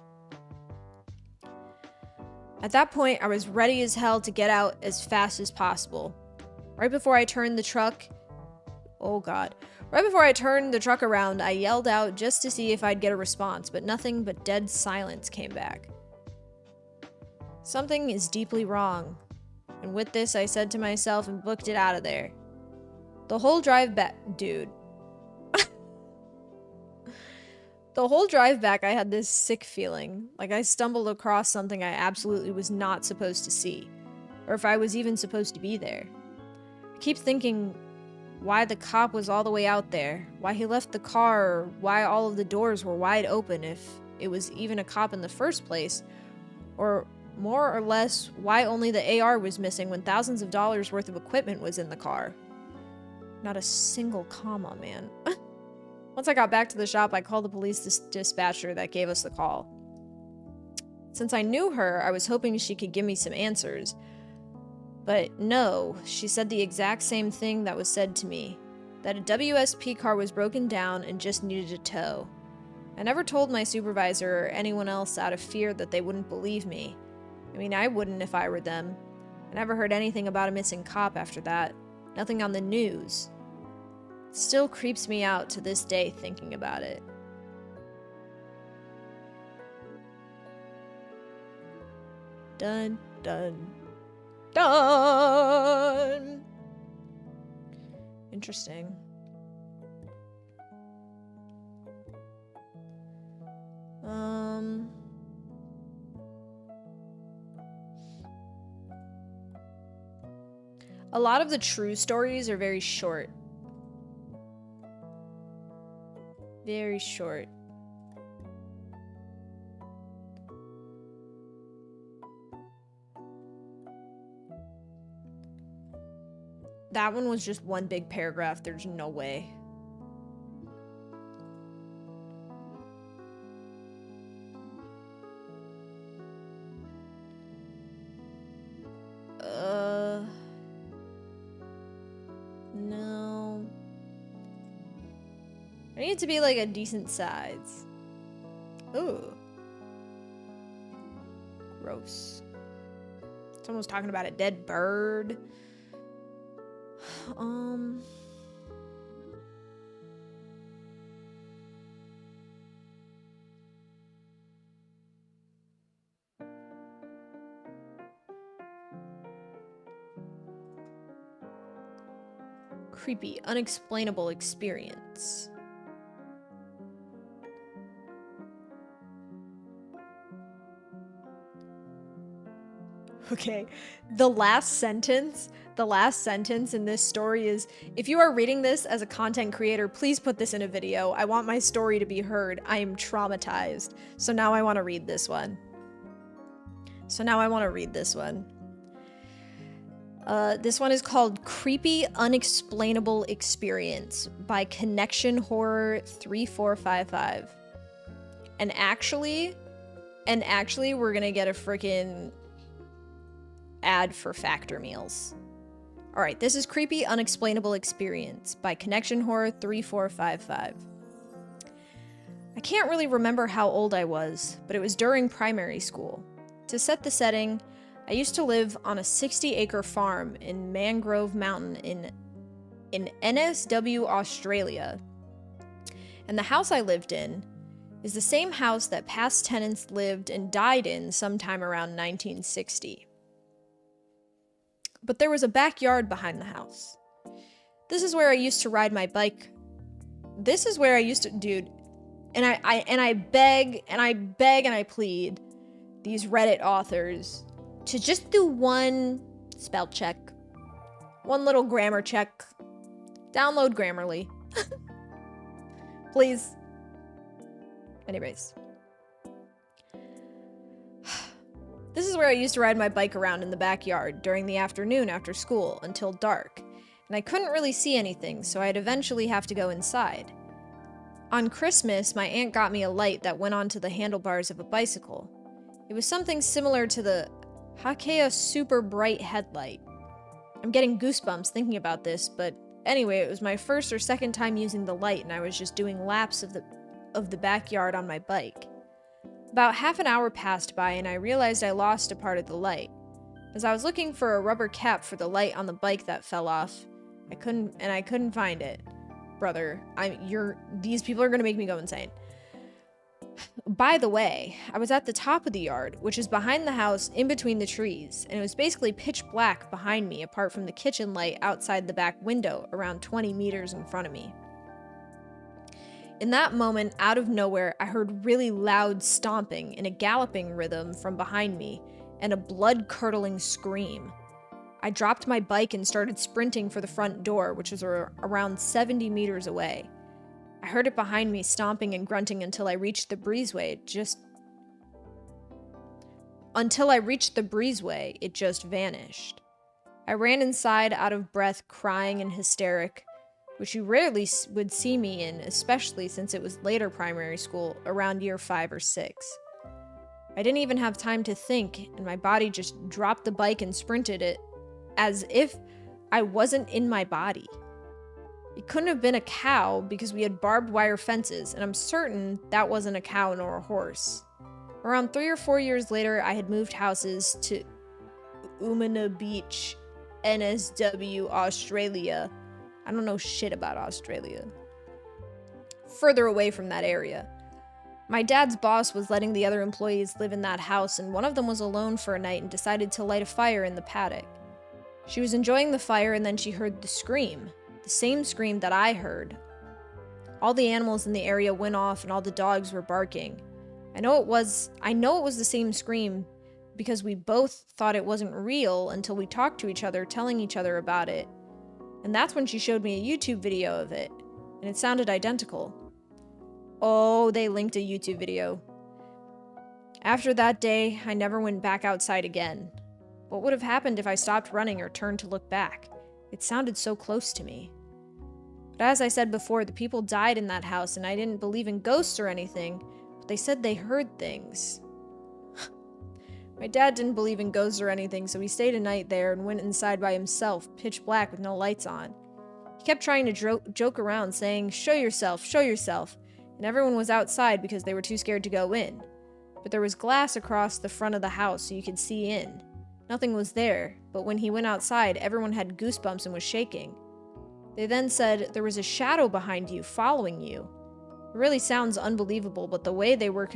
At that point, I was ready as hell to get out as fast as possible. Right before I turned the truck around, I yelled out just to see if I'd get a response, but nothing but dead silence came back. Something is deeply wrong. And with this, I said to myself and booked it out of there. The whole drive back, The whole drive back, I had this sick feeling, like I stumbled across something I absolutely was not supposed to see, or if I was even supposed to be there. I keep thinking why the cop was all the way out there, why he left the car, or why all of the doors were wide open if it was even a cop in the first place, or more or less, why only the AR was missing when thousands of dollars worth of equipment was in the car. Not a single comma, man. Once I got back to the shop, I called the police dispatcher that gave us the call. Since I knew her, I was hoping she could give me some answers. But no, she said the exact same thing that was said to me, that a WSP car was broken down and just needed a tow. I never told my supervisor or anyone else out of fear that they wouldn't believe me. I mean, I wouldn't if I were them. I never heard anything about a missing cop after that. Nothing on the news. It still creeps me out to this day thinking about it. Dun, dun, dun! Interesting. A lot of the true stories are very short. Very short. That one was just one big paragraph. There's no way. I need it to be like a decent size. Ooh. Gross. Someone's talking about a dead bird. Creepy, unexplainable experience. Okay, the last sentence in this story is, if you are reading this as a content creator, please put this in a video. I want my story to be heard. I am traumatized. So now I want to read this one. This one is called Creepy Unexplainable Experience by Connection Horror 3455. And actually, we're gonna get a freaking ad for Factor Meals. Alright, this is Creepy Unexplainable Experience by Connection Horror 3455. I can't really remember how old I was, but it was during primary school. To set the setting, I used to live on a 60-acre farm in Mangrove Mountain in NSW, Australia. And the house I lived in is the same house that past tenants lived and died in sometime around 1960. But there was a backyard behind the house. This is where I used to ride my bike. Dude, and I beg and I plead these Reddit authors to just do one spell check, one little grammar check. Download Grammarly. Please. Anyways. This is where I used to ride my bike around in the backyard during the afternoon after school until dark, and I couldn't really see anything, so I'd eventually have to go inside. On Christmas, my aunt got me a light that went onto the handlebars of a bicycle. It was something similar to the Hakea Super Bright headlight. I'm getting goosebumps thinking about this, but anyway, it was my first or second time using the light, and I was just doing laps of the backyard on my bike. About half an hour passed by and I realized I lost a part of the light. As I was looking for a rubber cap for the light on the bike that fell off, I couldn't find it. Brother, these people are gonna make me go insane. By the way, I was at the top of the yard, which is behind the house in between the trees, and it was basically pitch black behind me apart from the kitchen light outside the back window around 20 meters in front of me. In that moment, out of nowhere, I heard really loud stomping in a galloping rhythm from behind me, and a blood-curdling scream. I dropped my bike and started sprinting for the front door, which was around 70 meters away. I heard it behind me stomping and grunting until I reached the breezeway. It just vanished. I ran inside out of breath, crying and hysteric, which you rarely would see me in, especially since it was later primary school, around year 5 or 6. I didn't even have time to think, and my body just dropped the bike and sprinted it, as if I wasn't in my body. It couldn't have been a cow because we had barbed wire fences, and I'm certain that wasn't a cow nor a horse. Around 3 or 4 years later, I had moved houses to Umina Beach, NSW, Australia. I don't know shit about Australia. Further away from that area. My dad's boss was letting the other employees live in that house, and one of them was alone for a night and decided to light a fire in the paddock. She was enjoying the fire and then she heard the scream. The same scream that I heard. All the animals in the area went off and all the dogs were barking. I know it was the same scream because we both thought it wasn't real until we talked to each other, telling each other about it. And that's when she showed me a YouTube video of it, and it sounded identical. Oh, they linked a YouTube video. After that day, I never went back outside again. What would have happened if I stopped running or turned to look back? It sounded so close to me. But as I said before, the people died in that house, and I didn't believe in ghosts or anything, but they said they heard things. My dad didn't believe in ghosts or anything, so he stayed a night there and went inside by himself, pitch black with no lights on. He kept trying to joke around, saying, "Show yourself, show yourself," and everyone was outside because they were too scared to go in. But there was glass across the front of the house so you could see in. Nothing was there, but when he went outside, everyone had goosebumps and was shaking. They then said, "There was a shadow behind you, following you." It really sounds unbelievable, but the way they were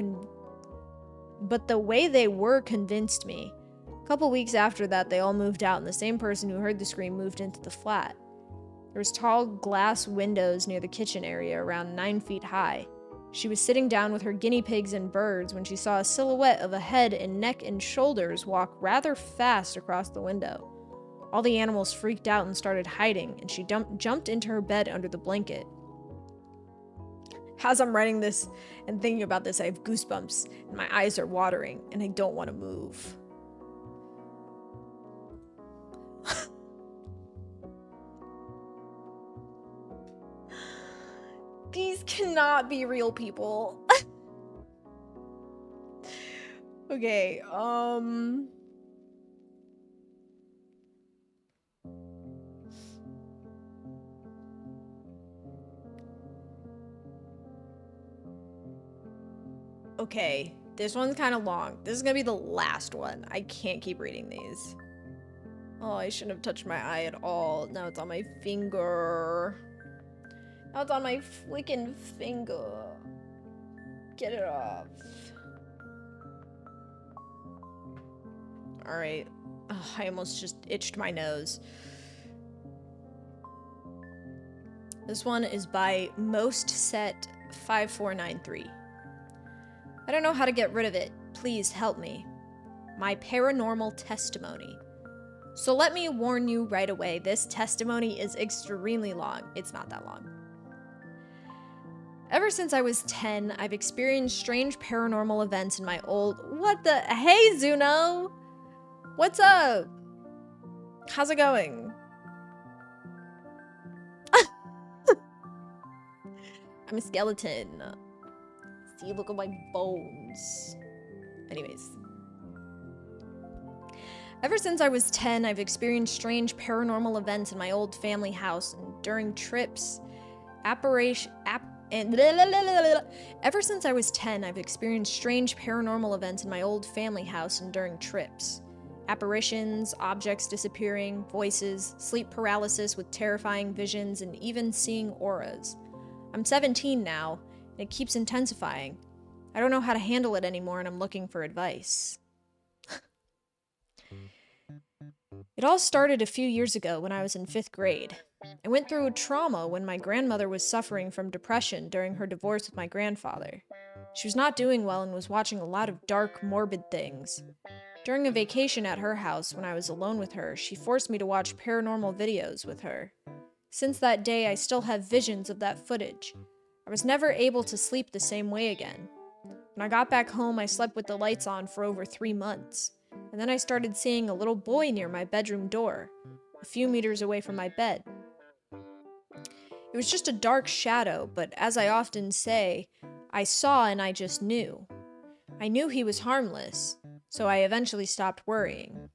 convinced me. A couple weeks after that, they all moved out, and the same person who heard the scream moved into the flat. There was tall glass windows near the kitchen area, around 9 feet high. She was sitting down with her guinea pigs and birds when she saw a silhouette of a head and neck and shoulders walk rather fast across the window. All the animals freaked out and started hiding, and she jumped into her bed under the blanket. As I'm writing this and thinking about this, I have goosebumps, and my eyes are watering, and I don't want to move. These cannot be real people. Okay, Okay, this one's kind of long. This is gonna be the last one. I can't keep reading these. Oh, I shouldn't have touched my eye at all. Now it's on my finger. Now it's on my freaking finger. Get it off. Alright. Oh, I almost just itched my nose. This one is by MostSet5493. I don't know how to get rid of it. Please help me. My paranormal testimony. So let me warn you right away, this testimony is extremely long. It's not that long. Ever since I was 10, I've experienced strange paranormal events in my old... What the... Hey, Zuno! What's up? How's it going? I'm a skeleton. See, look at my bones. Anyways. Ever since I was 10, I've experienced strange paranormal events in my old family house and during trips. Ever since I was 10, I've experienced strange paranormal events in my old family house and during trips. Apparitions, objects disappearing, voices, sleep paralysis with terrifying visions, and even seeing auras. I'm 17 now, and it keeps intensifying. I don't know how to handle it anymore, and I'm looking for advice. It all started a few years ago when I was in 5th grade. I went through a trauma when my grandmother was suffering from depression during her divorce with my grandfather. She was not doing well and was watching a lot of dark, morbid things. During a vacation at her house when I was alone with her, she forced me to watch paranormal videos with her. Since that day, I still have visions of that footage. I was never able to sleep the same way again. When I got back home, I slept with the lights on for over 3 months. And then I started seeing a little boy near my bedroom door, a few meters away from my bed. It was just a dark shadow, but as I often say, I saw and I just knew. I knew he was harmless, so I eventually stopped worrying.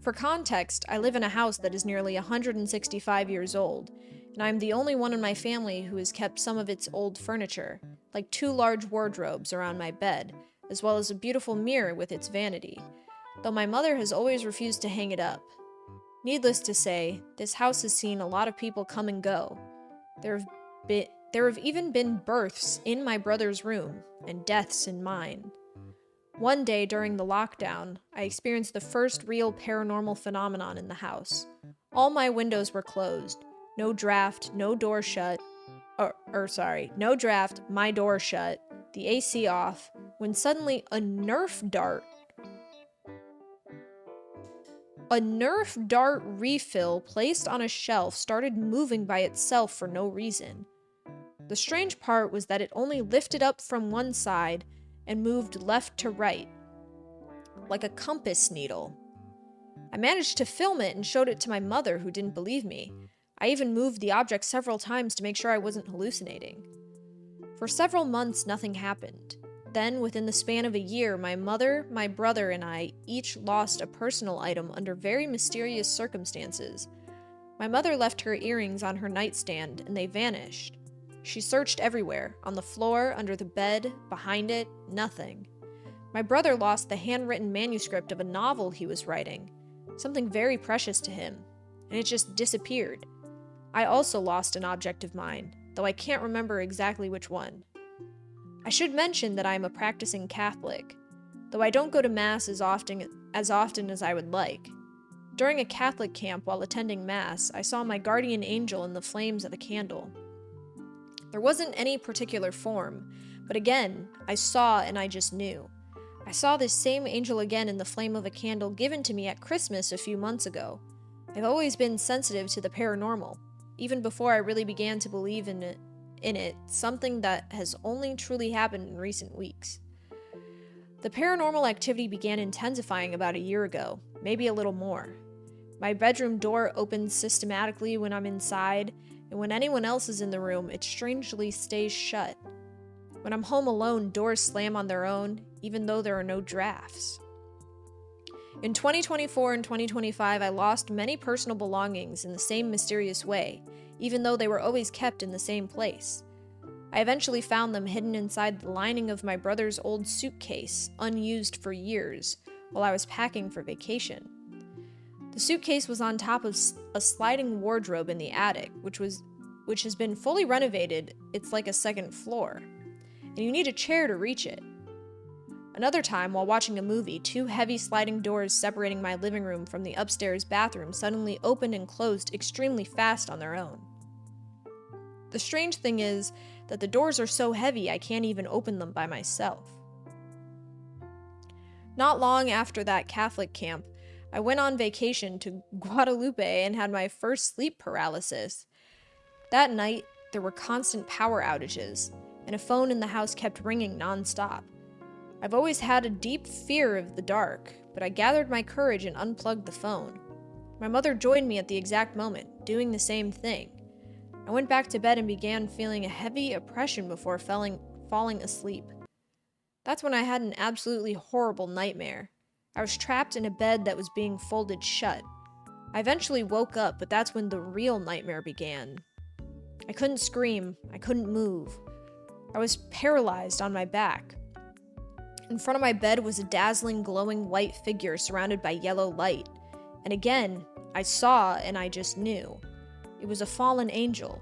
For context, I live in a house that is nearly 165 years old, and I'm the only one in my family who has kept some of its old furniture, like 2 large wardrobes around my bed, as well as a beautiful mirror with its vanity, though my mother has always refused to hang it up. Needless to say, this house has seen a lot of people come and go. There have even been births in my brother's room, and deaths in mine. One day during the lockdown, I experienced the first real paranormal phenomenon in the house. All my windows were closed. No draft, no door shut. No draft, my door shut, the AC off, when suddenly a Nerf dart refill placed on a shelf started moving by itself for no reason. The strange part was that it only lifted up from one side and moved left to right, like a compass needle. I managed to film it and showed it to my mother, who didn't believe me. I even moved the object several times to make sure I wasn't hallucinating. For several months, nothing happened. Then, within the span of a year, my mother, my brother, and I each lost a personal item under very mysterious circumstances. My mother left her earrings on her nightstand, and they vanished. She searched everywhere, on the floor, under the bed, behind it, nothing. My brother lost the handwritten manuscript of a novel he was writing, something very precious to him, and it just disappeared. I also lost an object of mine, though I can't remember exactly which one. I should mention that I am a practicing Catholic, though I don't go to Mass as often as I would like. During a Catholic camp while attending Mass, I saw my guardian angel in the flames of a candle. There wasn't any particular form, but again, I saw and I just knew. I saw this same angel again in the flame of a candle given to me at Christmas a few months ago. I've always been sensitive to the paranormal, even before I really began to believe in it, something that has only truly happened in recent weeks. The paranormal activity began intensifying about a year ago, maybe a little more. My bedroom door opens systematically when I'm inside, and when anyone else is in the room, it strangely stays shut. When I'm home alone, doors slam on their own, even though there are no drafts. In 2024 and 2025, I lost many personal belongings in the same mysterious way, even though they were always kept in the same place. I eventually found them hidden inside the lining of my brother's old suitcase, unused for years, while I was packing for vacation. The suitcase was on top of a sliding wardrobe in the attic, which has been fully renovated. It's like a second floor, and you need a chair to reach it. Another time, while watching a movie, two heavy sliding doors separating my living room from the upstairs bathroom suddenly opened and closed extremely fast on their own. The strange thing is that the doors are so heavy I can't even open them by myself. Not long after that Catholic camp, I went on vacation to Guadalupe and had my first sleep paralysis. That night, there were constant power outages, and a phone in the house kept ringing nonstop. I've always had a deep fear of the dark, but I gathered my courage and unplugged the phone. My mother joined me at the exact moment, doing the same thing. I went back to bed and began feeling a heavy oppression before falling asleep. That's when I had an absolutely horrible nightmare. I was trapped in a bed that was being folded shut. I eventually woke up, but that's when the real nightmare began. I couldn't scream, I couldn't move. I was paralyzed on my back. In front of my bed was a dazzling, glowing white figure surrounded by yellow light. And again, I saw and I just knew. It was a fallen angel.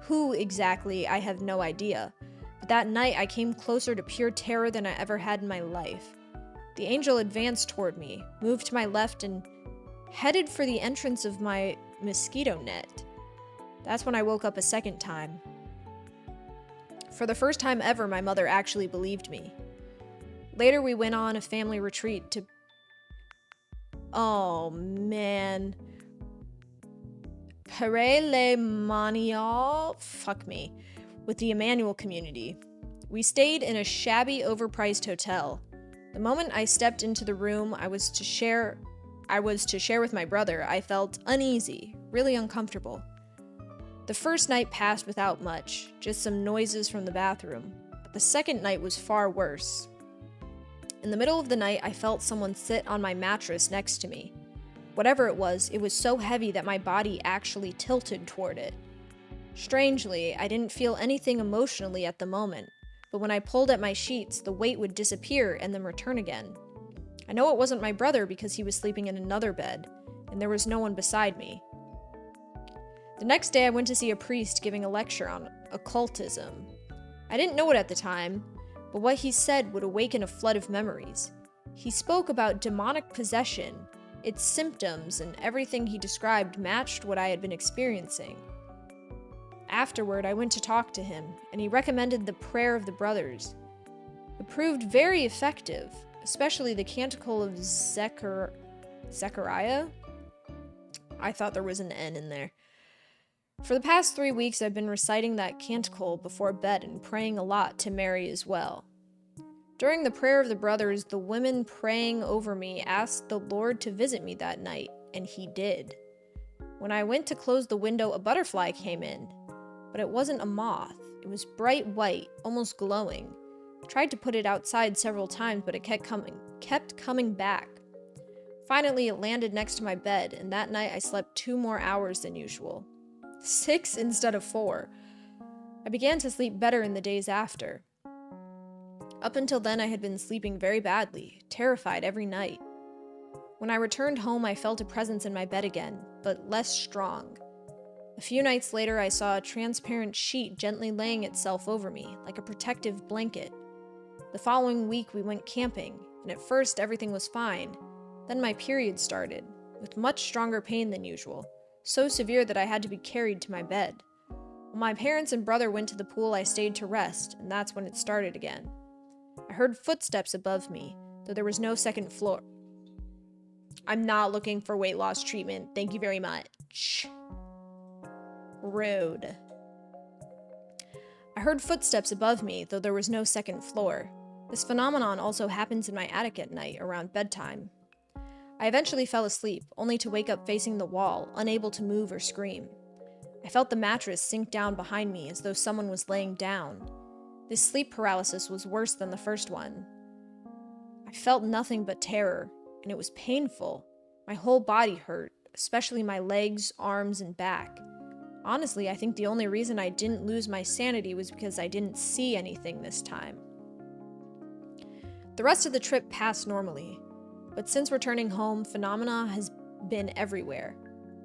Who exactly, I have no idea. But that night I came closer to pure terror than I ever had in my life. The angel advanced toward me, moved to my left, and headed for the entrance of my mosquito net. That's when I woke up a second time. For the first time ever, my mother actually believed me. Later, we went on a family retreat to... Oh, man. Pere le Manial? Fuck me. With the Emmanuel community. We stayed in a shabby, overpriced hotel. The moment I stepped into the room I was to share with my brother, I felt uneasy, really uncomfortable. The first night passed without much, just some noises from the bathroom. But the second night was far worse. In the middle of the night, I felt someone sit on my mattress next to me. Whatever it was so heavy that my body actually tilted toward it. Strangely, I didn't feel anything emotionally at the moment, but when I pulled at my sheets, the weight would disappear and then return again. I know it wasn't my brother because he was sleeping in another bed, and there was no one beside me. The next day, I went to see a priest giving a lecture on occultism. I didn't know it at the time, but what he said would awaken a flood of memories. He spoke about demonic possession. Its symptoms and everything he described matched what I had been experiencing. Afterward, I went to talk to him, and he recommended the prayer of the brothers. It proved very effective, especially the canticle of Zechariah? I thought there was an N in there. For the past 3 weeks, I've been reciting that canticle before bed and praying a lot to Mary as well. During the prayer of the brothers, the women praying over me asked the Lord to visit me that night, and he did. When I went to close the window, a butterfly came in, but it wasn't a moth. It was bright white, almost glowing. I tried to put it outside several times, but it kept coming back. Finally, it landed next to my bed, and that night I slept 2 more hours than usual. 6 instead of 4. I began to sleep better in the days after. Up until then, I had been sleeping very badly, terrified every night. When I returned home, I felt a presence in my bed again, but less strong. A few nights later, I saw a transparent sheet gently laying itself over me, like a protective blanket. The following week, we went camping, and at first everything was fine. Then my period started, with much stronger pain than usual, so severe that I had to be carried to my bed. When my parents and brother went to the pool, I stayed to rest, and that's when it started again. I heard footsteps above me, though there was no second floor. I'm not looking for weight loss treatment. Thank you very much. Rude. I heard footsteps above me, though there was no second floor. This phenomenon also happens in my attic at night, around bedtime. I eventually fell asleep, only to wake up facing the wall, unable to move or scream. I felt the mattress sink down behind me as though someone was laying down. This sleep paralysis was worse than the first one. I felt nothing but terror, and it was painful. My whole body hurt, especially my legs, arms, and back. Honestly, I think the only reason I didn't lose my sanity was because I didn't see anything this time. The rest of the trip passed normally, but since returning home, phenomena has been everywhere.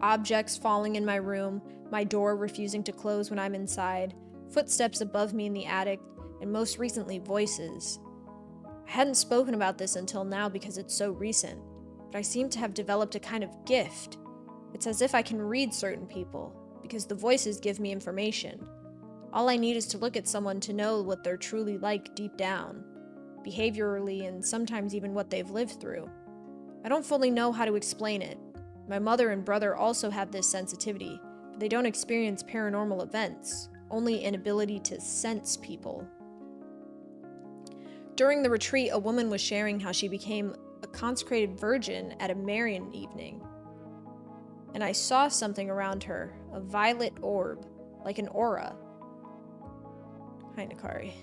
Objects falling in my room, my door refusing to close when I'm inside, footsteps above me in the attic, and most recently, voices. I hadn't spoken about this until now because it's so recent, but I seem to have developed a kind of gift. It's as if I can read certain people, because the voices give me information. All I need is to look at someone to know what they're truly like deep down, behaviorally, and sometimes even what they've lived through. I don't fully know how to explain it. My mother and brother also have this sensitivity, but they don't experience paranormal events, only an ability to sense people. During the retreat, a woman was sharing how she became a consecrated virgin at a Marian evening. And I saw something around her, a violet orb, like an aura. Hi, Nakari.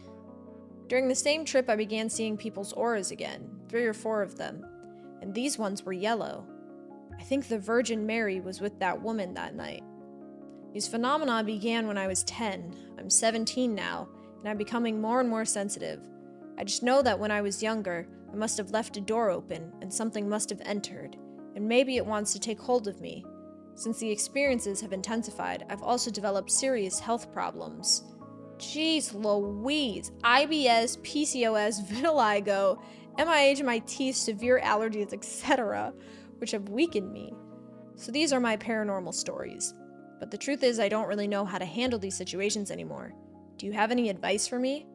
During the same trip, I began seeing people's auras again, 3 or 4 of them, and these ones were yellow. I think the Virgin Mary was with that woman that night. These phenomena began when I was 10. I'm 17 now, and I'm becoming more and more sensitive. I just know that when I was younger, I must have left a door open, and something must have entered, and maybe it wants to take hold of me. Since the experiences have intensified, I've also developed serious health problems. Jeez Louise, IBS, PCOS, vitiligo, MIH in my teeth, severe allergies, etc., which have weakened me. So these are my paranormal stories. But the truth is, I don't really know how to handle these situations anymore. Do you have any advice for me?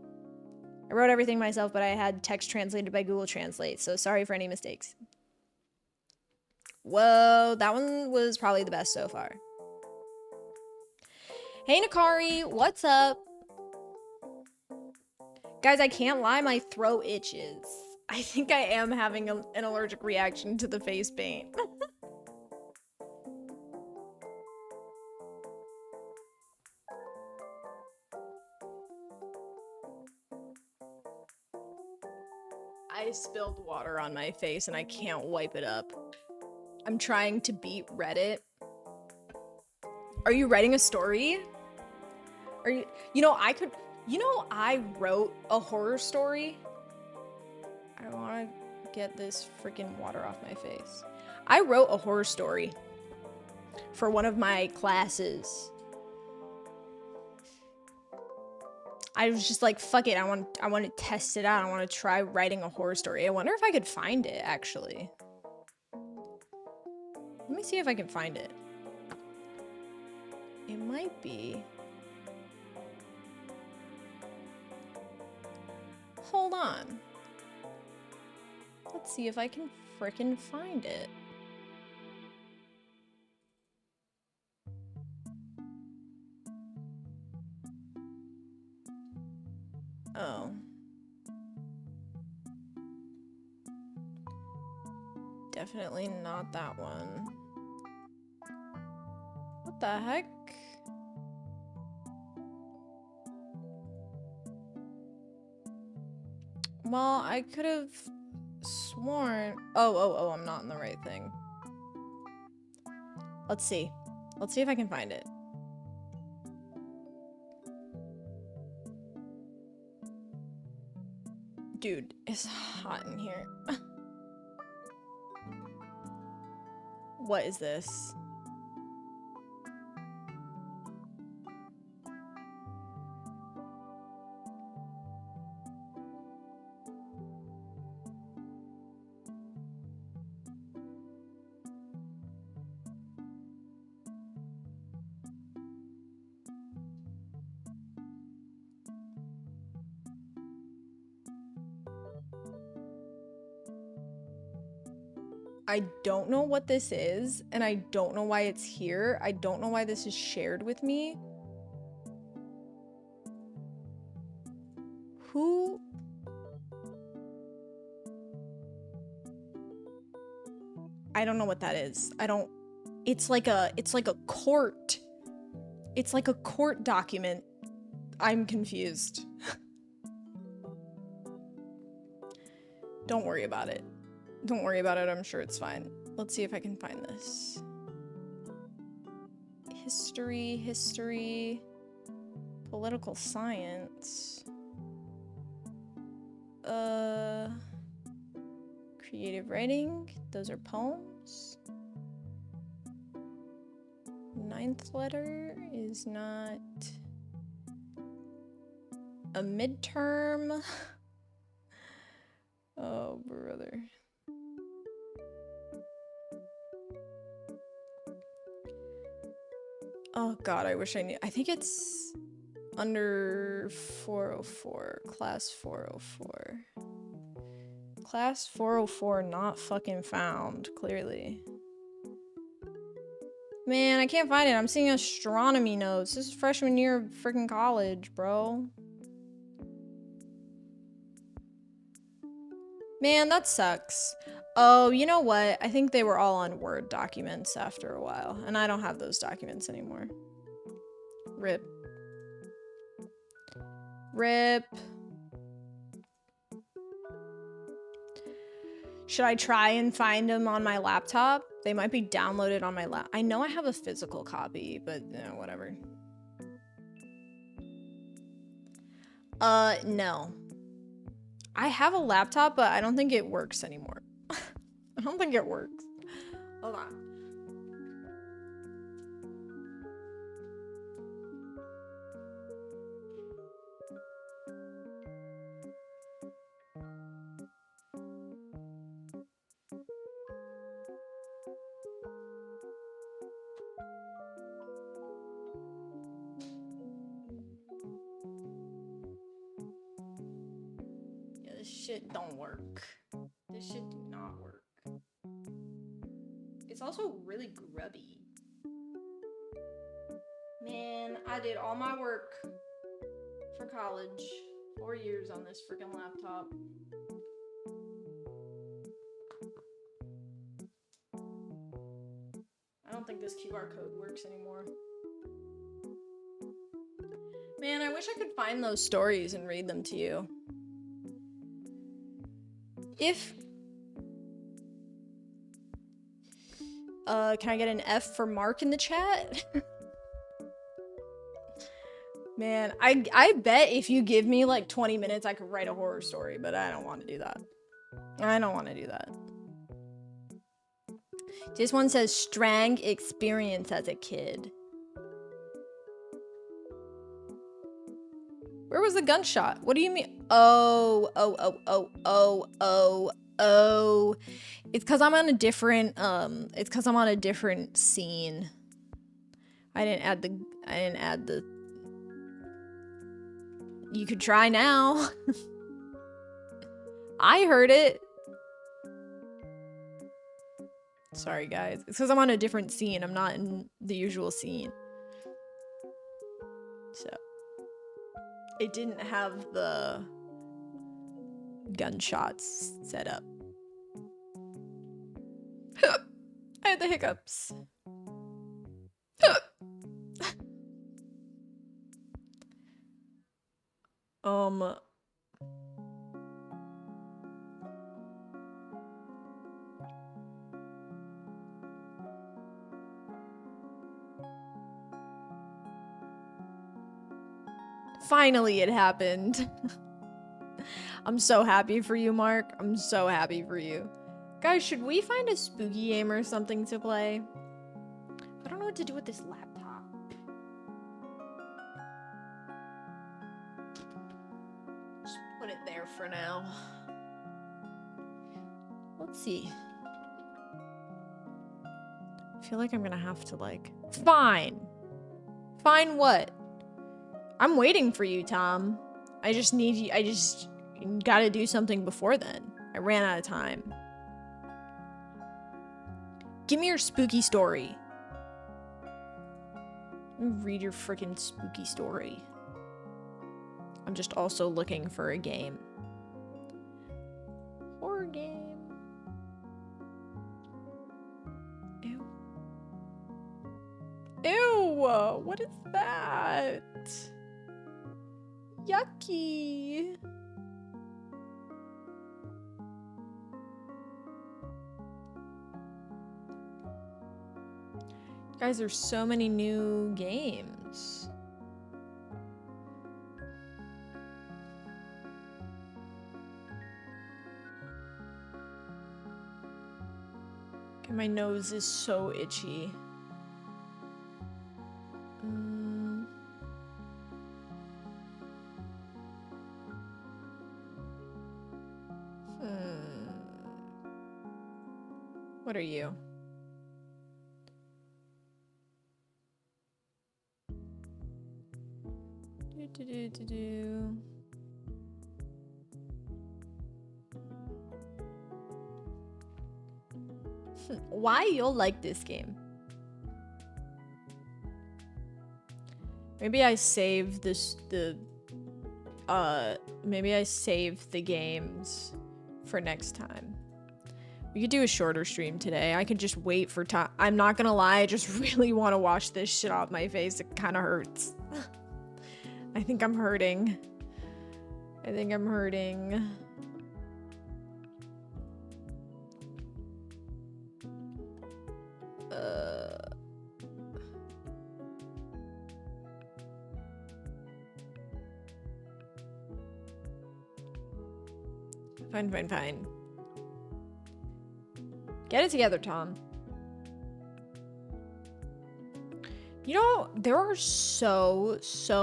I wrote everything myself, but I had text translated by Google Translate, so sorry for any mistakes. Whoa, that one was probably the best so far. Hey Nakari, what's up? Guys, I can't lie, my throat itches. I think I am having an allergic reaction to the face paint. I spilled water on my face and I can't wipe it up. I'm trying to beat Reddit. Are you writing a story? Are you, I wrote a horror story. I want to get this freaking water off my face. I wrote a horror story for one of my classes. I was just like, fuck it, I want to test it out. I want to try writing a horror story. I wonder if I could find it, actually. Let me see if I can find it. It might be. Hold on. Let's see if I can frickin' find it. Oh. Definitely not that one. What the heck? Well, I could have sworn... Oh, I'm not in the right thing. Let's see. Let's see if I can find it. Dude, it's hot in here. What is this? I don't know what this is, and I don't know why it's here. I don't know why this is shared with me. Who? I don't know what that is. I don't... It's like a court. It's like a court document. I'm confused. Don't worry about it. Don't worry about it, I'm sure it's fine. Let's see if I can find this. History, political science. Creative writing, those are poems. Ninth letter is not a midterm. Oh, brother. Oh god, I wish I knew. I think it's under 404, class 404. Class 404 not fucking found, clearly. Man, I can't find it. I'm seeing astronomy notes. This is freshman year of freaking college, bro. Man, that sucks. Oh, you know what? I think they were all on Word documents after a while, and I don't have those documents anymore. RIP. RIP. Should I try and find them on my laptop? They might be downloaded on my lap. I know I have a physical copy, but whatever. No. I have a laptop, but I don't think it works anymore. I don't think it works. Hold on. Yeah, this shit don't work. This shit do not work. It's also really grubby. Man, I did all my work for college. 4 years on this freaking laptop. I don't think this QR code works anymore. Man, I wish I could find those stories and read them to you. If... can I get an F for Mark in the chat? Man, I bet if you give me like 20 minutes, I could write a horror story, but I don't want to do that. I don't want to do that. This one says, strang experience as a kid. Where was the gunshot? What do you mean? Oh. It's because I'm on a different, scene. I didn't add the... You could try now. I heard it. Sorry, guys. It's because I'm on a different scene. I'm not in the usual scene. So. It didn't have the gunshots set up. I had the hiccups. Finally, it happened. I'm so happy for you, Mark. I'm so happy for you. Guys, should we find a spooky game or something to play? I don't know what to do with this laptop. Just put it there for now. Let's see. I feel like I'm gonna have to, like... Fine. Fine what? I'm waiting for you, Tom. I just need you. I just gotta do something before then. I ran out of time. Give me your spooky story. Let me read your freaking spooky story. I'm just also looking for a game. Horror game. Ew. Ew! What is that? Yucky. Guys, there's so many new games. Okay, my nose is so itchy. What are you? Why you'll like this game? Maybe I save maybe I save the games for next time. We could do a shorter stream today. I could just wait for time. I'm not gonna lie, I just really want to wash this shit off my face. It kind of hurts. I think I'm hurting. I think I'm hurting. Fine. Get it together, Tom. You know, there are so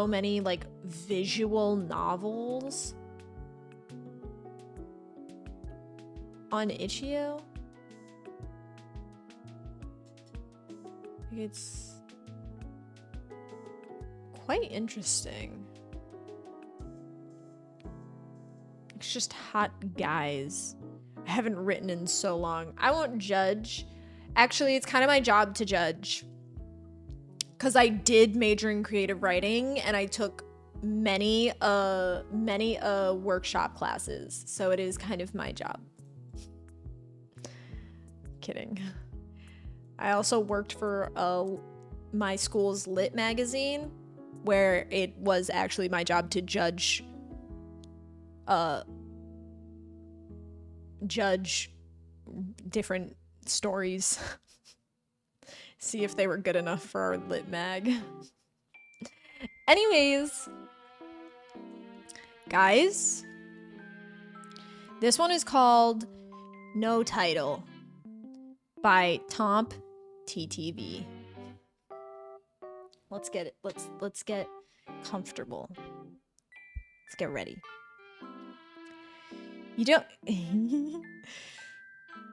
many, like, visual novels on Itch.io. It's quite interesting. It's just hot guys. I haven't written in so long. I won't judge. Actually, it's kind of my job to judge. Because I did major in creative writing and I took many workshop classes. So it is kind of my job. Kidding. I also worked for my school's lit magazine where it was actually my job to judge different stories. See if they were good enough for our lit mag. Anyways, guys, this one is called No Title by Tomp TTV. Let's get it. Let's get comfortable. Let's get ready. You don't...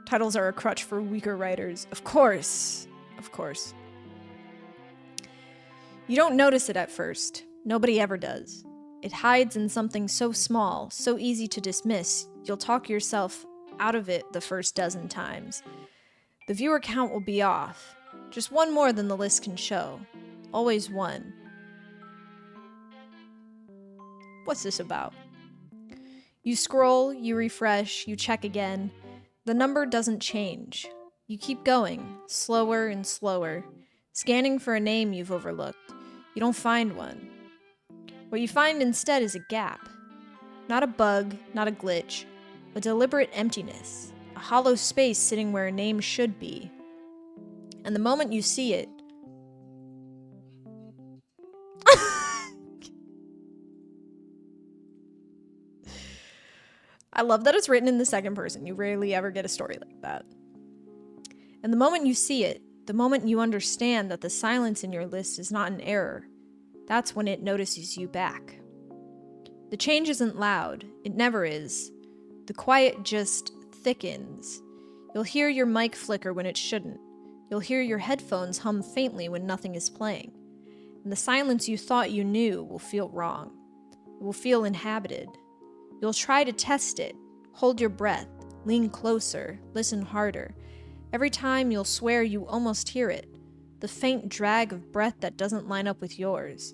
Titles are a crutch for weaker writers. Of course. Of course. You don't notice it at first. Nobody ever does. It hides in something so small, so easy to dismiss, you'll talk yourself out of it the first dozen times. The viewer count will be off. Just one more than the list can show. Always one. What's this about? You scroll, you refresh, you check again. The number doesn't change. You keep going, slower and slower, scanning for a name you've overlooked. You don't find one. What you find instead is a gap. Not a bug, not a glitch, a deliberate emptiness, a hollow space sitting where a name should be. And the moment you see it... I love that it's written in the second person. You rarely ever get a story like that. And the moment you see it, the moment you understand that the silence in your list is not an error, that's when it notices you back. The change isn't loud. It never is. The quiet just thickens. You'll hear your mic flicker when it shouldn't. You'll hear your headphones hum faintly when nothing is playing. And the silence you thought you knew will feel wrong. It will feel inhabited. You'll try to test it. Hold your breath. Lean closer. Listen harder. Every time you'll swear you almost hear it. The faint drag of breath that doesn't line up with yours.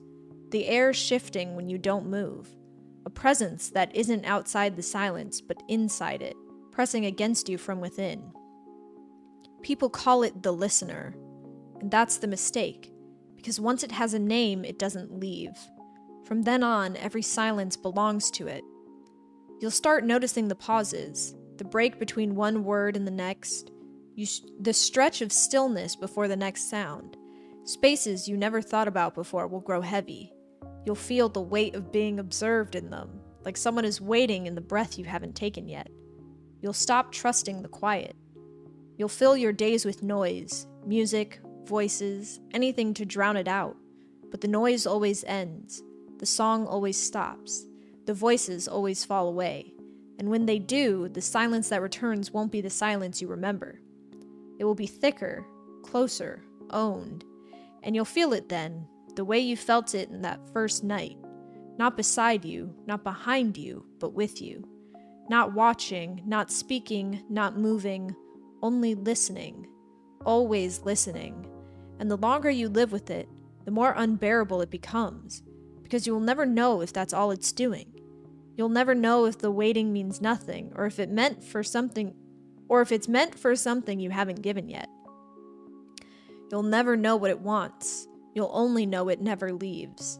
The air shifting when you don't move. A presence that isn't outside the silence, but inside it, pressing against you from within. People call it the listener, and that's the mistake, because once it has a name, it doesn't leave. From then on, every silence belongs to it. You'll start noticing the pauses, the break between one word and the next, the stretch of stillness before the next sound. Spaces you never thought about before will grow heavy. You'll feel the weight of being observed in them, like someone is waiting in the breath you haven't taken yet. You'll stop trusting the quiet. You'll fill your days with noise, music, voices, anything to drown it out. But the noise always ends. The song always stops. The voices always fall away. And when they do, the silence that returns won't be the silence you remember. It will be thicker, closer, owned. And you'll feel it then, the way you felt it in that first night. Not beside you, not behind you, but with you. Not watching, not speaking, not moving, only listening. Always listening. And the longer you live with it, the more unbearable it becomes. Because you will never know if that's all it's doing. You'll never know if the waiting means nothing, or if it's meant for something you haven't given yet. You'll never know what it wants. You'll only know it never leaves.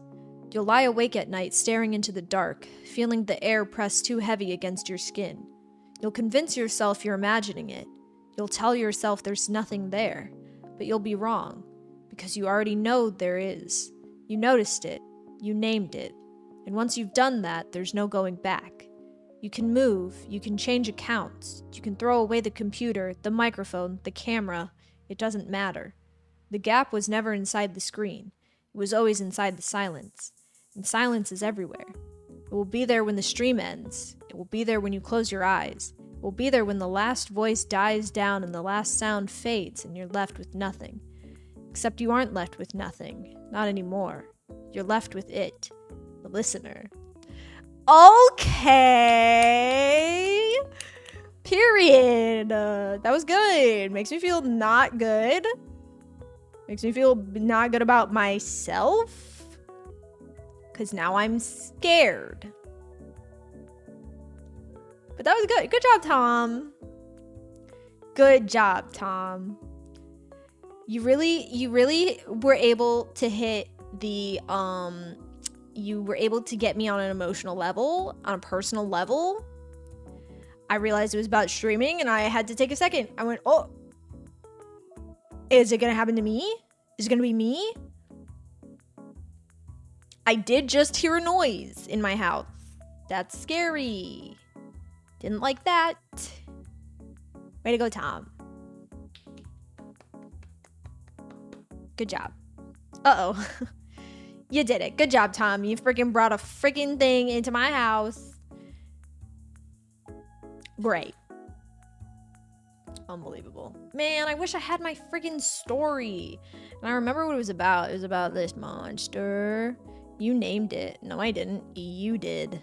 You'll lie awake at night staring into the dark, feeling the air press too heavy against your skin. You'll convince yourself you're imagining it. You'll tell yourself there's nothing there, but you'll be wrong, because you already know there is. You noticed it. You named it. And once you've done that, there's no going back. You can move. You can change accounts. You can throw away the computer, the microphone, the camera. It doesn't matter. The gap was never inside the screen. It was always inside the silence. And silence is everywhere. It will be there when the stream ends. It will be there when you close your eyes. It will be there when the last voice dies down and the last sound fades and you're left with nothing. Except you aren't left with nothing. Not anymore. You're left with it. The listener. Okay. Period. That was good. Makes me feel not good. Makes me feel not good about myself. Because now I'm scared. But that was good. Good job, Tom. Good job, Tom. You really were able to hit the, you were able to get me on an emotional level, on a personal level. I realized it was about streaming and I had to take a second. I went, oh, is it gonna happen to me? Is it gonna be me? I did just hear a noise in my house. That's scary. Didn't like that. Way to go, Tom. Good job. Uh-oh. You did it. Good job, Tom. You freaking brought a freaking thing into my house. Great. Unbelievable. Man, I wish I had my freaking story. And I remember what it was about. It was about this monster. You named it. No, I didn't. You did.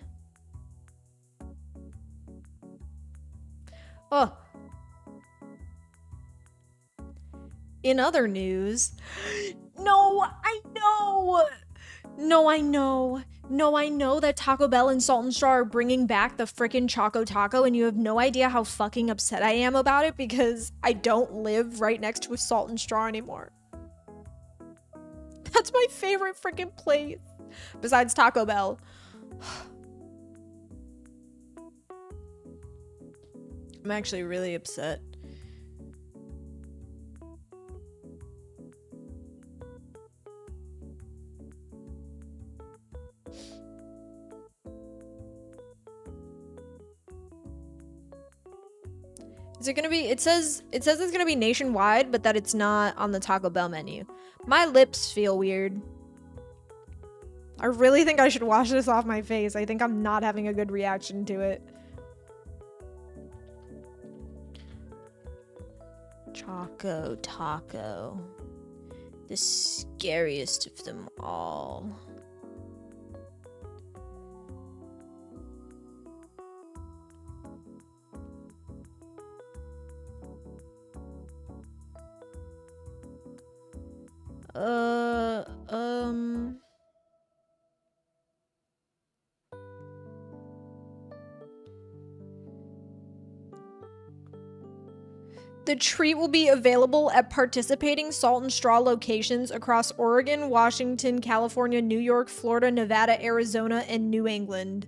Oh. In other news... No, I know! No, I know. No, I know that Taco Bell and Salt and Straw are bringing back the frickin' Choco Taco, and you have no idea how fucking upset I am about it because I don't live right next to a Salt and Straw anymore. That's my favorite frickin' place, besides Taco Bell. I'm actually really upset. Is it gonna be, it says it's gonna be nationwide, but that it's not on the Taco Bell menu. My lips feel weird. I really think I should wash this off my face. I think I'm not having a good reaction to it. Choco Taco. The scariest of them all. The treat will be available at participating Salt and Straw locations across Oregon, Washington, California, New York, Florida, Nevada, Arizona, and New England.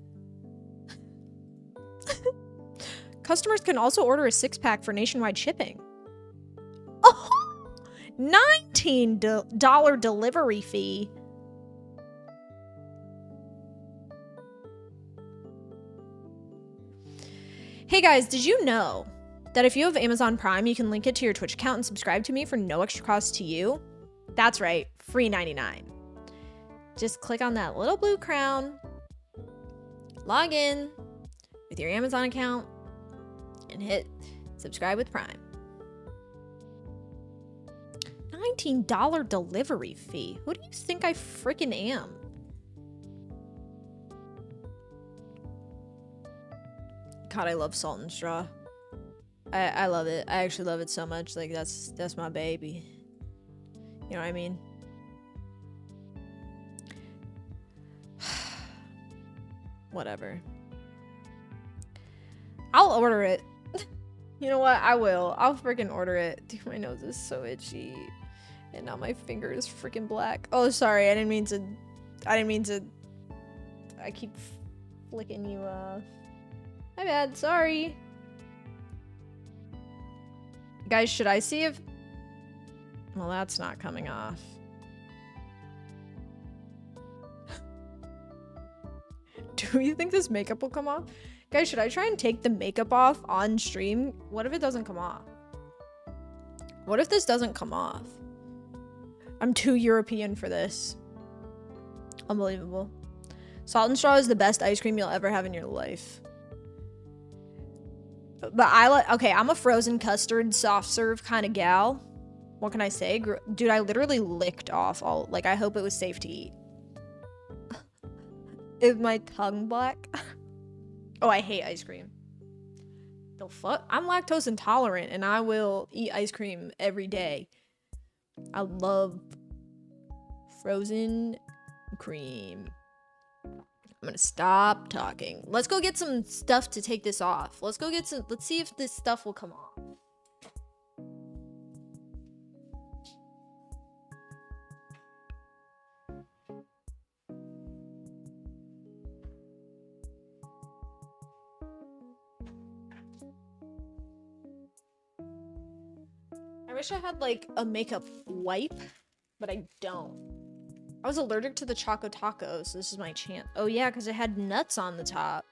Customers can also order a 6-pack for nationwide shipping. Oh, $19 delivery fee. Hey guys, did you know that if you have Amazon Prime, you can link it to your Twitch account and subscribe to me for no extra cost to you? That's right, free 99. Just click on that little blue crown, log in with your Amazon account, and hit subscribe with Prime. $19 delivery fee. Who do you think I freaking am? God, I love Salt and Straw. I love it. I actually love it so much. Like, that's my baby. You know what I mean? Whatever. I'll order it. You know what? I will. I'll freaking order it. Dude, my nose is so itchy. And now my finger is freaking black. Oh, sorry. I didn't mean to. I keep flicking you off. My bad. Sorry. Guys, should I see if... Well, that's not coming off. Do you think this makeup will come off? Guys, should I try and take the makeup off on stream? What if it doesn't come off? What if this doesn't come off? I'm too European for this. Unbelievable. Salt and Straw is the best ice cream you'll ever have in your life. But I like, okay, I'm a frozen custard soft serve kind of gal. What can I say? Dude, I literally licked off all, like, I hope it was safe to eat. Is my tongue black? Oh, I hate ice cream. The fuck? I'm lactose intolerant and I will eat ice cream every day. I love frozen cream. I'm gonna stop talking. Let's go get some stuff to take this off. Let's see if this stuff will come off. I wish I had like a makeup wipe, but I don't. I was allergic to the Choco Taco, so this is my chance. Oh yeah, because it had nuts on the top.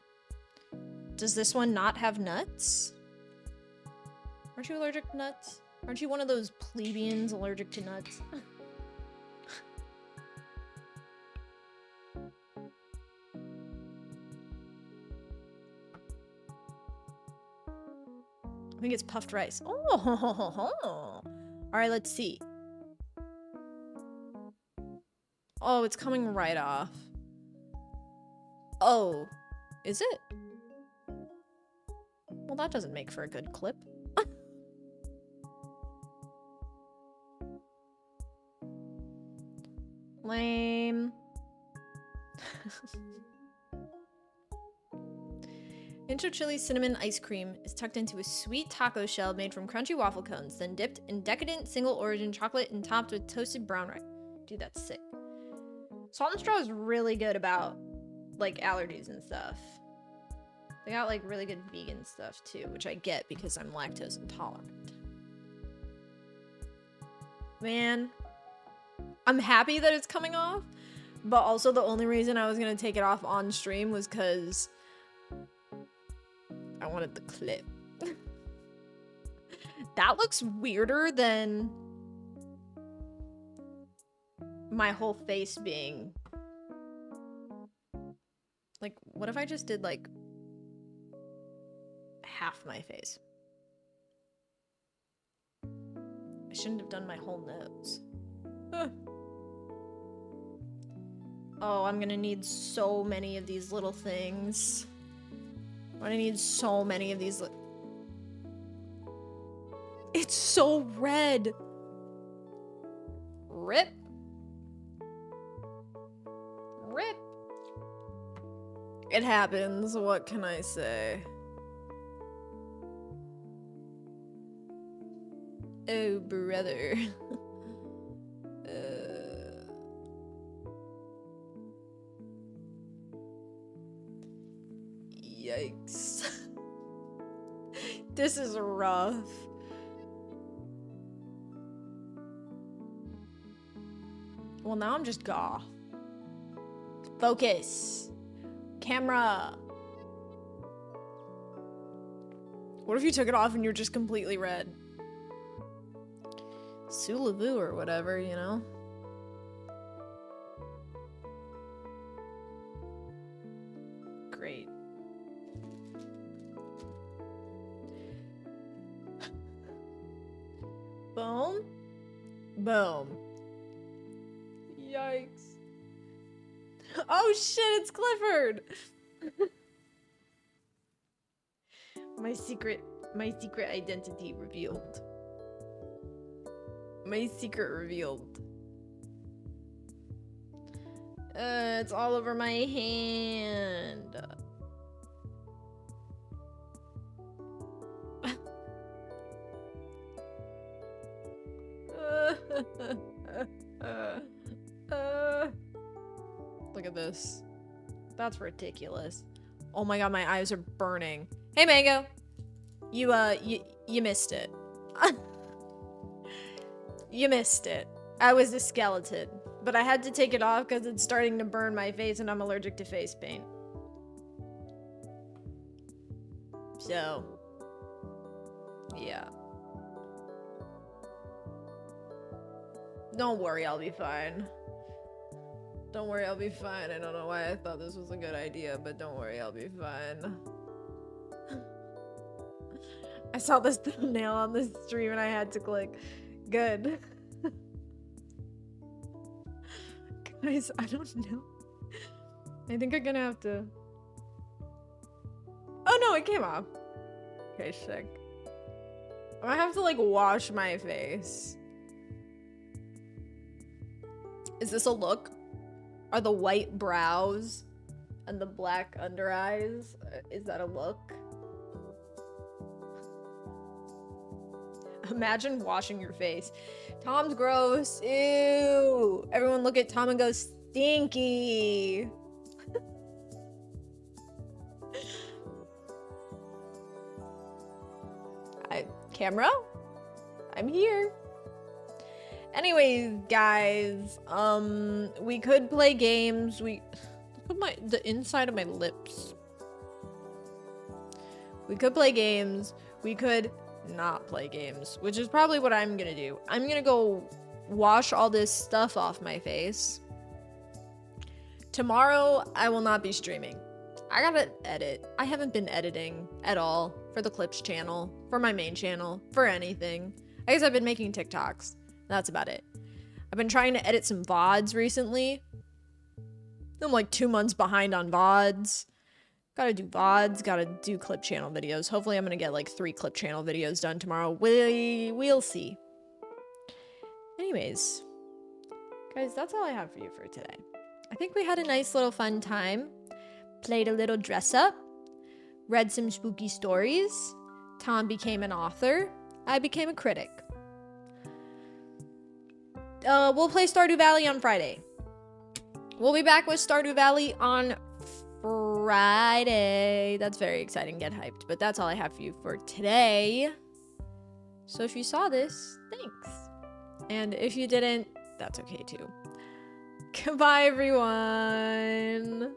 Does this one not have nuts? Aren't you allergic to nuts? Aren't you one of those plebeians allergic to nuts? I think it's puffed rice. Oh, all right, let's see. Oh, it's coming right off. Oh, is it? Well, that doesn't make for a good clip. Lame. Intro chili cinnamon ice cream is tucked into a sweet taco shell made from crunchy waffle cones, then dipped in decadent single origin chocolate and topped with toasted brown rice. Dude, that's sick. Salt and Straw is really good about like allergies and stuff. They got like really good vegan stuff too, which I get because I'm lactose intolerant. Man, I'm happy that it's coming off, but also the only reason I was gonna take it off on stream was because I wanted the clip. That looks weirder than my whole face being... Like, what if I just did, like, half my face? I shouldn't have done my whole nose. Oh, I'm gonna need so many of these little things. I'm gonna need so many of these. It's so red. Rip. Rip. It happens. What can I say? Oh, brother. Yikes. This is rough. Well, now I'm just goth. Focus. Camera. What if you took it off and you're just completely red? Sulavu or whatever, you know? Great. Boom. Boom. Yikes. Oh shit, it's Clifford! My secret identity revealed. My secret revealed. It's all over my hand. Look at this. That's ridiculous. Oh my god, my eyes are burning. Hey, Mango. You missed it. You missed it. I was a skeleton, but I had to take it off because it's starting to burn my face and I'm allergic to face paint. So, yeah. Don't worry, I'll be fine. Don't worry, I'll be fine. I don't know why I thought this was a good idea, but don't worry, I'll be fine. I saw this thumbnail on the stream and I had to click. Good. Guys, I don't know. I think I'm gonna have to... Oh no, it came off. Okay, sick. I'm gonna have to like wash my face. Is this a look? Are the white brows and the black under eyes, is that a look? Imagine washing your face. Tom's gross. Ew. Everyone look at Tom and go, stinky. Camera? I'm here. Anyways, guys, we could play games. Look at the inside of my lips. We could play games. We could not play games, which is probably what I'm gonna do. I'm gonna go wash all this stuff off my face. Tomorrow, I will not be streaming. I gotta edit. I haven't been editing at all for the Clips channel, for my main channel, for anything. I guess I've been making TikToks. That's about it. I've been trying to edit some VODs recently. I'm like 2 months behind on VODs. Gotta do VODs, gotta do Clip channel videos. Hopefully I'm gonna get like 3 Clip channel videos done tomorrow. We'll see. Anyways, guys, that's all I have for you for today. I think we had a nice little fun time. Played a little dress up. Read some spooky stories. Tom became an author. I became a critic. We'll play Stardew Valley on Friday. We'll be back with Stardew Valley on Friday. That's very exciting. Get hyped. But that's all I have for you for today. So if you saw this, thanks. And if you didn't, that's okay too. Goodbye, everyone.